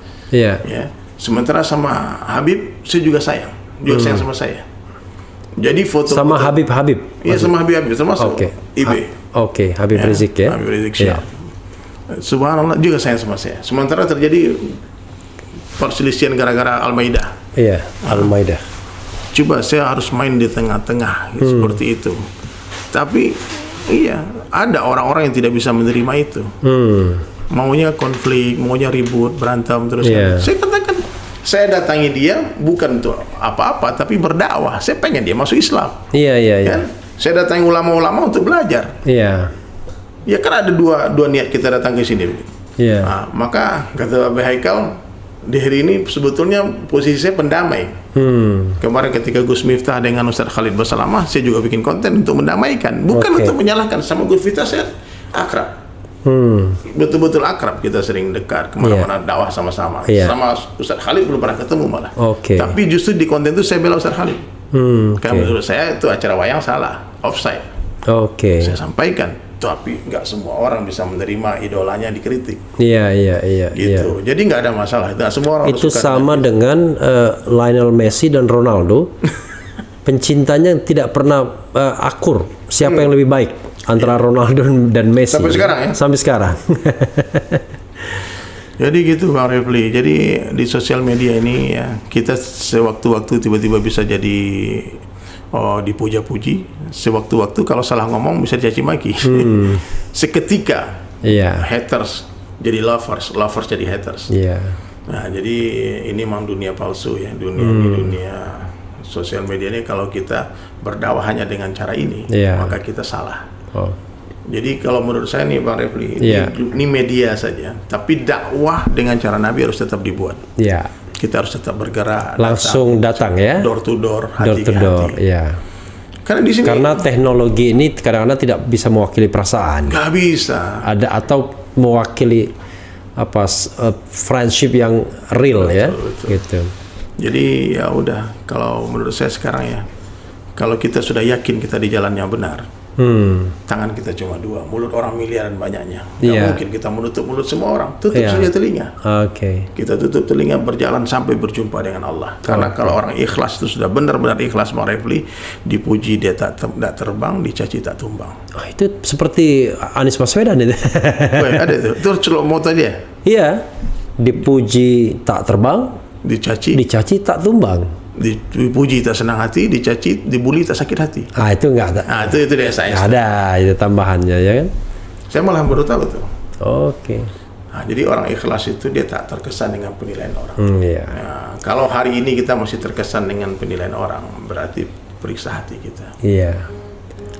Sementara sama Habib saya juga sayang. Dia sayang sama saya. Jadi foto sama Habib. Iya, sama Habib termasuk IB. Habib Rizik ya. Habib Rizik siap. Subhanallah juga sayang sama saya. Sementara terjadi perselisihan gara-gara Al-Maidah. Al-Maidah. Coba saya harus main di tengah-tengah seperti itu. Tapi ada orang-orang yang tidak bisa menerima itu. Maunya konflik, maunya ribut, berantem terus. Saya katakan, saya datangi dia bukan untuk apa-apa, tapi berdakwah. Saya pengen dia masuk Islam. Kan? Saya datangi ulama-ulama untuk belajar. Ya kan ada dua niat kita datang ke sini. Iya. Nah, maka kata Abi Haikal, di hari ini sebetulnya posisi saya pendamai. Kemarin ketika Gus Miftah dengan Ustaz Khalid Basalamah, saya juga bikin konten untuk mendamaikan, bukan untuk menyalahkan. Sama Gus Miftah saya akrab. Betul-betul akrab, kita sering dekat kemana-mana dakwah sama-sama. Sama Ustaz Khalid belum pernah ketemu malah. Tapi justru di konten itu saya bela Ustaz Khalid. Karena menurut saya itu acara wayang salah, offside. Saya sampaikan, tapi nggak semua orang bisa menerima idolanya dikritik. Iya. Gitu. Jadi nggak ada masalah. Nggak semua orang itu suka sama dengan Lionel Messi dan Ronaldo. Pencintanya tidak pernah akur. Siapa yang lebih baik antara Ronaldo dan Messi? Sampai sekarang ya? Sampai sekarang. Jadi gitu Bang Refli. Jadi di sosial media ini ya, kita sewaktu-waktu tiba-tiba bisa jadi dipuja-puji. Sewaktu-waktu kalau salah ngomong bisa dicaci maki. Seketika haters jadi lovers jadi haters. Nah, jadi ini memang dunia palsu ya, dunia sosial media ini. Kalau kita berdakwah hanya dengan cara ini, maka kita salah. Jadi kalau menurut saya nih Bang Refli, ini media saja, tapi dakwah dengan cara Nabi harus tetap dibuat. Kita harus tetap bergerak, langsung datang ya, door to door, hati to door. Karena di sini, karena teknologi ini kadang-kadang tidak bisa mewakili perasaan. Nggak bisa. Ada atau mewakili friendship yang real. Betul. Gitu. Jadi ya udah, kalau menurut saya sekarang ya, kalau kita sudah yakin kita di jalan yang benar, tangan kita cuma dua, mulut orang miliaran banyaknya. Nggak mungkin kita menutup mulut semua orang, tutup saja telinga. Kita tutup telinga, berjalan sampai berjumpa dengan Allah. Karena kalau orang ikhlas itu sudah benar-benar ikhlas, Bang Refli, dipuji dia tak terbang, dicaci tak tumbang. Itu seperti Anies Baswedan itu. Ada itu. Itu celok moto dia. Iya, dipuji tak terbang, dicaci tak tumbang. Dipuji tak senang hati, dicaci, dibully tak sakit hati. Itu enggak ada. Itu dia saya. Ada itu tambahannya ya kan? Saya malah baru tahu tuh. Nah, jadi orang ikhlas itu dia tak terkesan dengan penilaian orang. Nah, kalau hari ini kita masih terkesan dengan penilaian orang, berarti periksa hati kita.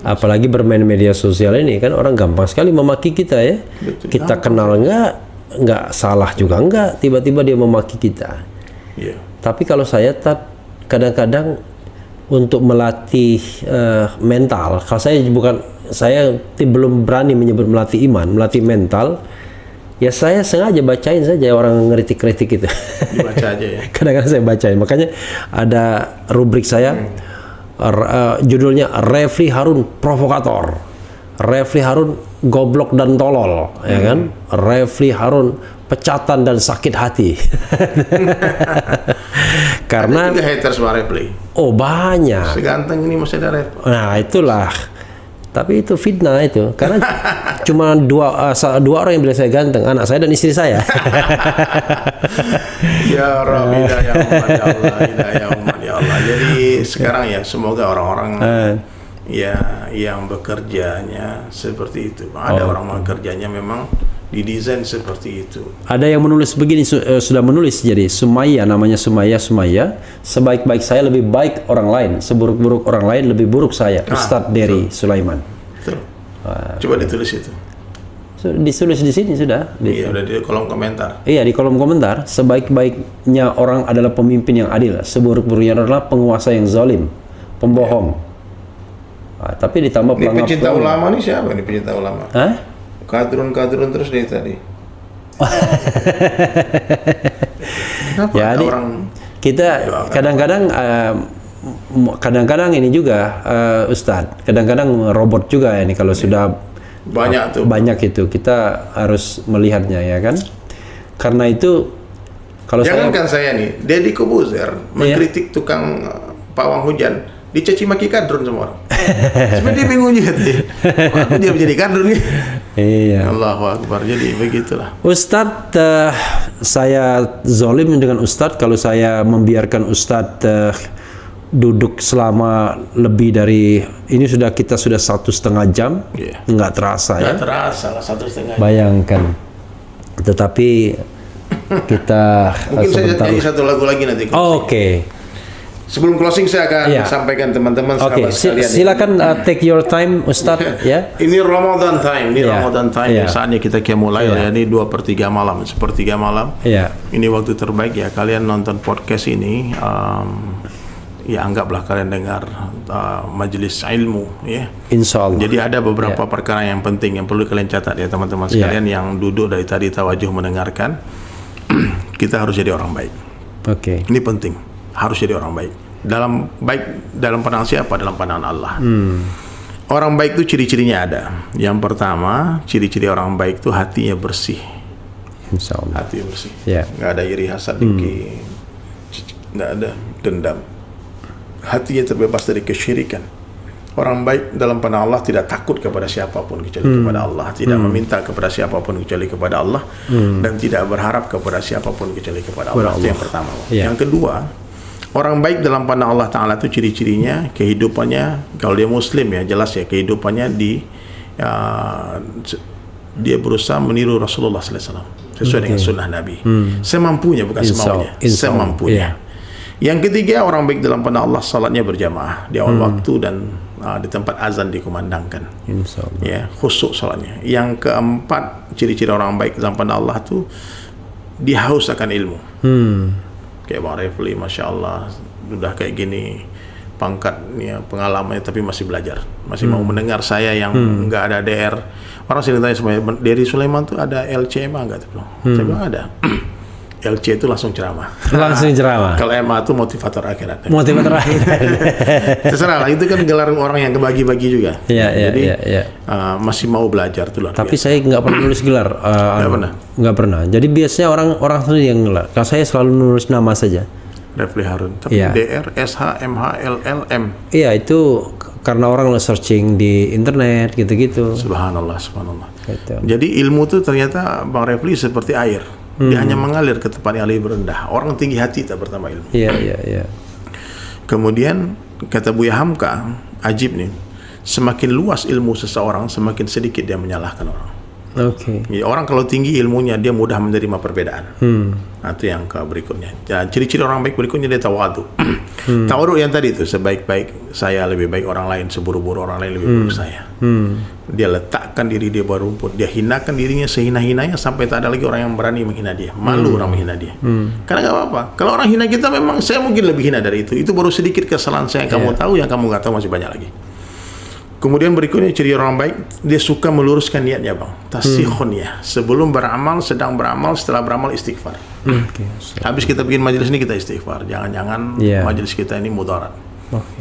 Apalagi bermain media sosial ini kan orang gampang sekali memaki kita ya. Betul, kita kenal enggak salah juga enggak, tiba-tiba dia memaki kita. Tapi kalau saya kadang-kadang untuk melatih mental, kalau saya belum berani menyebut melatih iman, melatih mental, ya saya sengaja bacain saja orang ngeritik-kritik itu. Dibaca aja ya. Kadang-kadang saya bacain, makanya ada rubrik saya, judulnya Refli Harun Provokator, Refli Harun Goblok dan Tolol, ya kan? Refli Harun Pecatan dan Sakit Hati. Karena ada juga haters Bang Refli. Banyak. Seganteng ini masih ada repot. Nah itulah. Tapi itu fitnah itu. Karena cuma dua orang yang bilang saya ganteng, anak saya dan istri saya. Ya Rabbi, hidayah umat ya Allah. Jadi sekarang ya semoga orang-orang yang bekerjanya seperti itu. Ada orang bekerjanya memang didesain seperti itu. Ada yang menulis begini, sudah menulis, jadi Sumaya, namanya Sumaya, sebaik-baik saya lebih baik orang lain, seburuk-buruk orang lain lebih buruk saya. Ustadz Dery Sulaiman. Betul. Coba ditulis itu. Ditulis di sini sudah. Iya, udah di kolom komentar. Iya, di kolom komentar. Sebaik-baiknya orang adalah pemimpin yang adil, seburuk-buruknya adalah penguasa yang zalim, pembohong. Tapi ditambah pelanggar. Ini pecinta ulama nih siapa nih pecinta ulama? Kadrun terus dari tadi. Kenapa jadi orang kita kadang-kadang ini juga Ustadz, kadang-kadang robot juga ini kalau sudah banyak itu kita harus melihatnya ya kan. Karena itu kalau jangankan saya nih, Deddy Kobuzer mengkritik tukang pawang hujan, dicaci maki kadrun semua orang. Sebenarnya dia bingung juga tuh. Aku dia menjadi kadrun nih. Allahu Akbar. Jadi begitulah. Ustadz, saya zolim dengan Ustadz kalau saya membiarkan Ustadz duduk selama lebih dari ini kita sudah 1,5 jam. Nggak terasa ya. Nggak terasa lah 1,5 jam. Bayangkan. Tetapi kita mungkin saya nyanyi satu lagu lagi nanti. Oke. Sebelum closing saya akan sampaikan teman-teman sahabat sekalian. Silakan take your time Ustadz ya. Ini Ramadan time, Ramadan time. Saatnya kita mulai ya. Ini 2/3 malam, 1/3 malam. Ini waktu terbaik ya kalian nonton podcast ini. Ya anggaplah kalian dengar majelis ilmu ya. Insyaallah. Jadi ada beberapa perkara yang penting yang perlu kalian catat ya teman-teman sekalian yang duduk dari tadi tawajuh mendengarkan. Kita harus jadi orang baik. Ini penting. Harus jadi orang baik. Dalam pandangan siapa? Dalam pandangan Allah. Orang baik itu ciri-cirinya ada. Yang pertama, ciri-ciri orang baik itu hatinya bersih. Insyaallah. Hati bersih. Nggak ada iri hasad dengki. Nggak ada dendam. Hatinya terbebas dari kesyirikan. Orang baik dalam pandangan Allah tidak takut kepada siapapun kecuali kepada Allah, tidak meminta kepada siapapun kecuali kepada Allah, dan tidak berharap kepada siapapun kecuali kepada Allah. Itu yang pertama. Yang kedua, orang baik dalam pandang Allah Ta'ala itu ciri-cirinya kehidupannya, kalau dia muslim ya jelas ya kehidupannya dia berusaha meniru Rasulullah SAW sesuai dengan sunnah Nabi semampunya, bukan semaunya, semampunya. Yang ketiga, orang baik dalam pandang Allah salatnya berjamaah di awal waktu dan di tempat azan dikumandangkan. Ya, khusyuk salatnya. Yang keempat, ciri-ciri orang baik dalam pandang Allah itu dia haus akan ilmu. Kayak Bang Refli, Masya Allah, udah kayak gini pangkatnya, pengalamannya, tapi masih belajar, masih mau mendengar saya yang nggak ada DR. Orang sering tanya sama dari Sulaiman tuh ada LCMA nggak tuh? Saya bilang ada. LC itu langsung ceramah. Langsung ceramah. Kalau MA itu motivator akhirat. Motivator akhirat. Terserah lah, itu kan gelar orang yang kebagi-bagi juga. Jadi masih mau belajar tuh. Tapi saya nggak pernah nulis gelar. Nggak pernah. Jadi biasanya orang sendiri yang gelar. Kalau saya selalu nulis nama saja. Refli Harun. Tapi DR, SH, MH, LL, M. Iya, itu karena orang searching di internet gitu-gitu. Subhanallah. Gitu. Jadi ilmu tuh ternyata Bang Refli seperti air. Dia hanya mengalir ke tempat yang lebih rendah. Orang tinggi hati tak bertambah ilmu. Iya. Kemudian kata Buya Hamka, ajib nih, semakin luas ilmu seseorang, semakin sedikit dia menyalahkan orang. Jadi orang kalau tinggi ilmunya, dia mudah menerima perbedaan. Nah, itu yang berikutnya. Dan ciri-ciri orang baik berikutnya dia tawadu. Tawadu yang tadi itu, sebaik-baik saya lebih baik orang lain, seburuk-buruk orang lain lebih buruk saya. Dia letakkan diri dia baru rumput, dia hinakan dirinya sehina-hinanya sampai tak ada lagi orang yang berani menghina dia. Malu orang menghina dia. Karena nggak apa-apa. Kalau orang hina kita, memang saya mungkin lebih hina dari itu. Itu baru sedikit kesalahan saya yang kamu tahu, yang kamu nggak tahu masih banyak lagi. Kemudian berikutnya ciri orang baik, dia suka meluruskan niatnya, Bang. Tasihun ya. Sebelum beramal, sedang beramal, setelah beramal istighfar. Habis kita bikin majelis ini kita istighfar. Jangan-jangan majelis kita ini mudarat.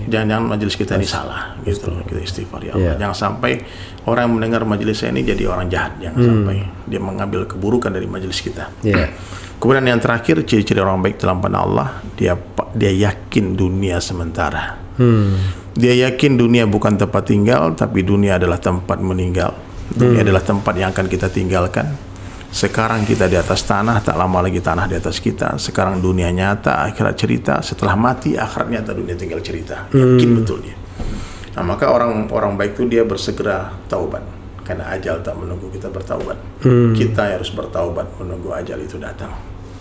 Jangan-jangan majelis kita ini salah, gitu loh. Kita istighfar ya Allah. Jangan sampai orang yang mendengar majelis saya ini jadi orang jahat. Jangan sampai dia mengambil keburukan dari majelis kita. Kemudian yang terakhir, ciri-ciri orang baik dalam pandang Allah, dia yakin dunia sementara. Dia yakin dunia bukan tempat tinggal, tapi dunia adalah tempat meninggal. Dunia adalah tempat yang akan kita tinggalkan. Sekarang kita di atas tanah, tak lama lagi tanah di atas kita. Sekarang dunia nyata, akhirat cerita. Setelah mati, akhirat nyata, dunia tinggal cerita. Yakin betul dia. Nah, maka orang baik itu dia bersegera taubat, karena ajal tak menunggu kita bertaubat. Kita harus bertaubat menunggu ajal itu datang.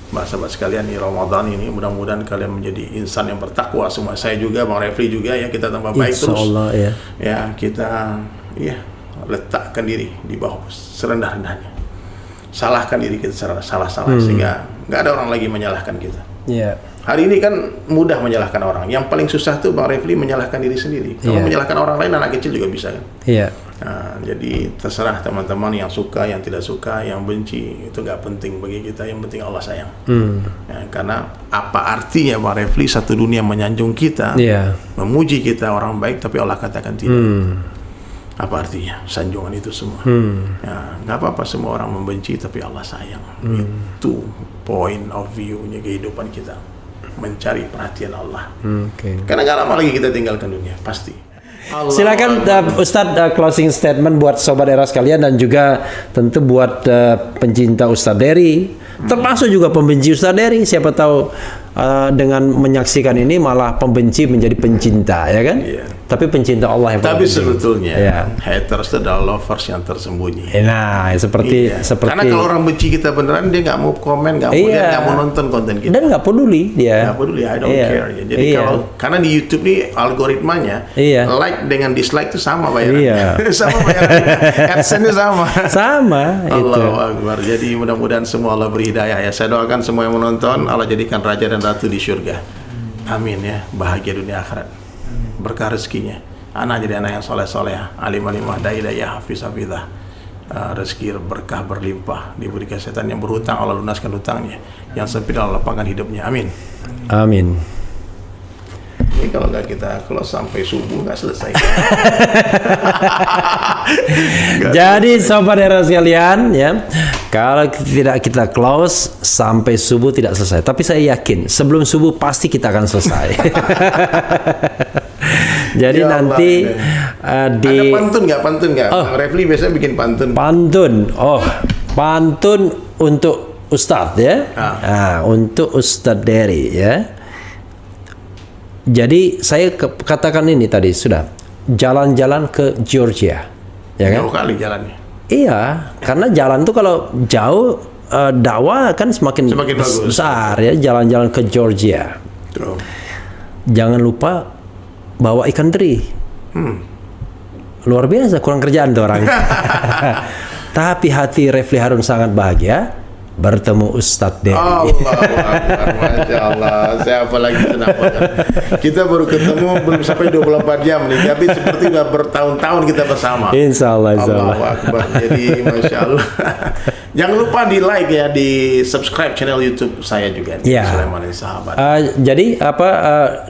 Sahabat sekalian, di Ramadan ini mudah-mudahan kalian menjadi insan yang bertakwa semua. Saya juga, Bang Refli juga ya, kita tambah baik terus. Ya, kita letakkan diri di bawah serendah-rendahnya. Salahkan diri kita salah-salah sehingga nggak ada orang lagi menyalahkan kita. Hari ini kan mudah menyalahkan orang. Yang paling susah tuh Bang Refli menyalahkan diri sendiri. Kalau menyalahkan orang lain, anak kecil juga bisa kan. Nah, jadi terserah teman-teman yang suka, yang tidak suka, yang benci, itu nggak penting bagi kita. Yang penting Allah sayang. Ya, karena apa artinya Bang Refli satu dunia menyanjung kita, memuji kita orang baik, tapi Allah katakan tidak. Apa artinya sanjungan itu semua? Ya, nggak apa-apa semua orang membenci, tapi Allah sayang. Itu point of view-nya kehidupan kita, mencari perhatian Allah. Karena nggak lama lagi kita tinggalkan dunia, pasti. Silakan Ustadz closing statement buat sobat era sekalian, dan juga tentu buat pencinta Ustadz Dery, termasuk juga pembenci Ustadz Dery. Siapa tahu dengan menyaksikan ini malah pembenci menjadi pencinta, ya kan? Iya. Tapi pencinta Allah yang Tapi paling penting. sebetulnya Iya. haters itu adalah lovers yang tersembunyi. Nah, seperti Iya. seperti Karena kalau orang benci kita beneran, dia nggak mau komen, nggak mau Iya. lihat, nggak mau nonton konten kita. dan nggak peduli dia. Nggak peduli, I don't Iya. care. Ya. Jadi Iya. karena di YouTube nih algoritmanya, Iya. like dengan dislike itu sama bayarannya. Iya. Sama bayarannya. AdSense-nya sama. Sama itu. Allahu Akbar. Jadi mudah-mudahan semua Allah beri hidayah ya. Saya doakan semua yang menonton Allah jadikan raja dan ratu di surga. Amin ya. Bahagia dunia akhirat. Berkah rezekinya. Anak jadi anak yang soleh-soleh, alim-alimah, dai-dai, hafiz-hafizah. Rezeki berkah berlimpah, diberi kesehatan. Yang berhutang Allah lunaskan hutangnya, yang sempit Allah lapangkan hidupnya. Amin. Amin. Ini kalau nggak kita close sampai subuh nggak selesai. Jadi sobat era sekalian ya, kalau tidak kita close sampai subuh tidak selesai. Tapi saya yakin sebelum subuh pasti kita akan selesai. Jadi Ya Allah, nanti di Ada pantun nggak? Bang Refli biasanya bikin pantun. pantun. Oh, pantun untuk Ustadz ya. Nah, untuk Ustadz Dery ya. Jadi saya katakan ini tadi sudah jalan-jalan ke Georgia, ya kan? Jauh kali jalannya. Iya, karena jalan tuh kalau jauh dakwah kan semakin bagus. besar ya. Jalan-jalan ke Georgia. Tuh. Jangan lupa bawa ikan teri. Luar biasa, kurang kerjaan tuh orang. Tapi hati Refli Harun sangat bahagia bertemu Ustadz Dery. Allah Akbar, Masya Allah. Saya apalagi senang banget. Kita baru ketemu belum sampai 24 jam nih, tapi seperti udah bertahun-tahun kita bersama. Insya Allah, insya Allah. Allahu Akbar. Jadi Masya Allah. Jangan lupa di like ya, di subscribe channel YouTube saya juga. Ya. Sulaiman dan Sahabat. Jadi apa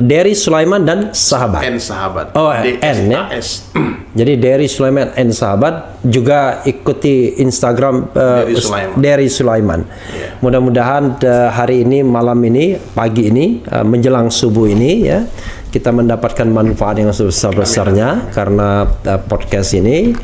Dery Sulaiman dan Sahabat. N Sahabat. Oh, N ya. DSAS. Jadi Dery Sulaiman and Sahabat, juga ikuti Instagram Dery Sulaiman. Dery Sulaiman. Yeah. Mudah-mudahan hari ini, malam ini, pagi ini, menjelang subuh ini ya, kita mendapatkan manfaat yang sebesar-besarnya karena podcast ini.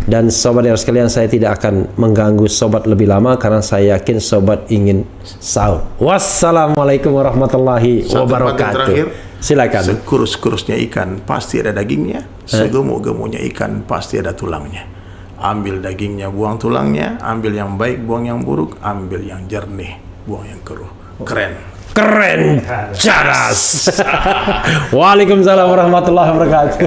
Dan sobat yang sekalian, saya tidak akan mengganggu sobat lebih lama karena saya yakin sobat ingin sahur. Wassalamualaikum warahmatullahi Satu pantun wabarakatuh. terakhir. Silakan. Sekurus-kurusnya ikan pasti ada dagingnya, segemuk-gemuknya ikan pasti ada tulangnya. Ambil dagingnya, buang tulangnya, ambil yang baik, buang yang buruk, ambil yang jernih, buang yang keruh. Keren. Keren, cadas. Waalaikumsalam warahmatullahi wabarakatuh.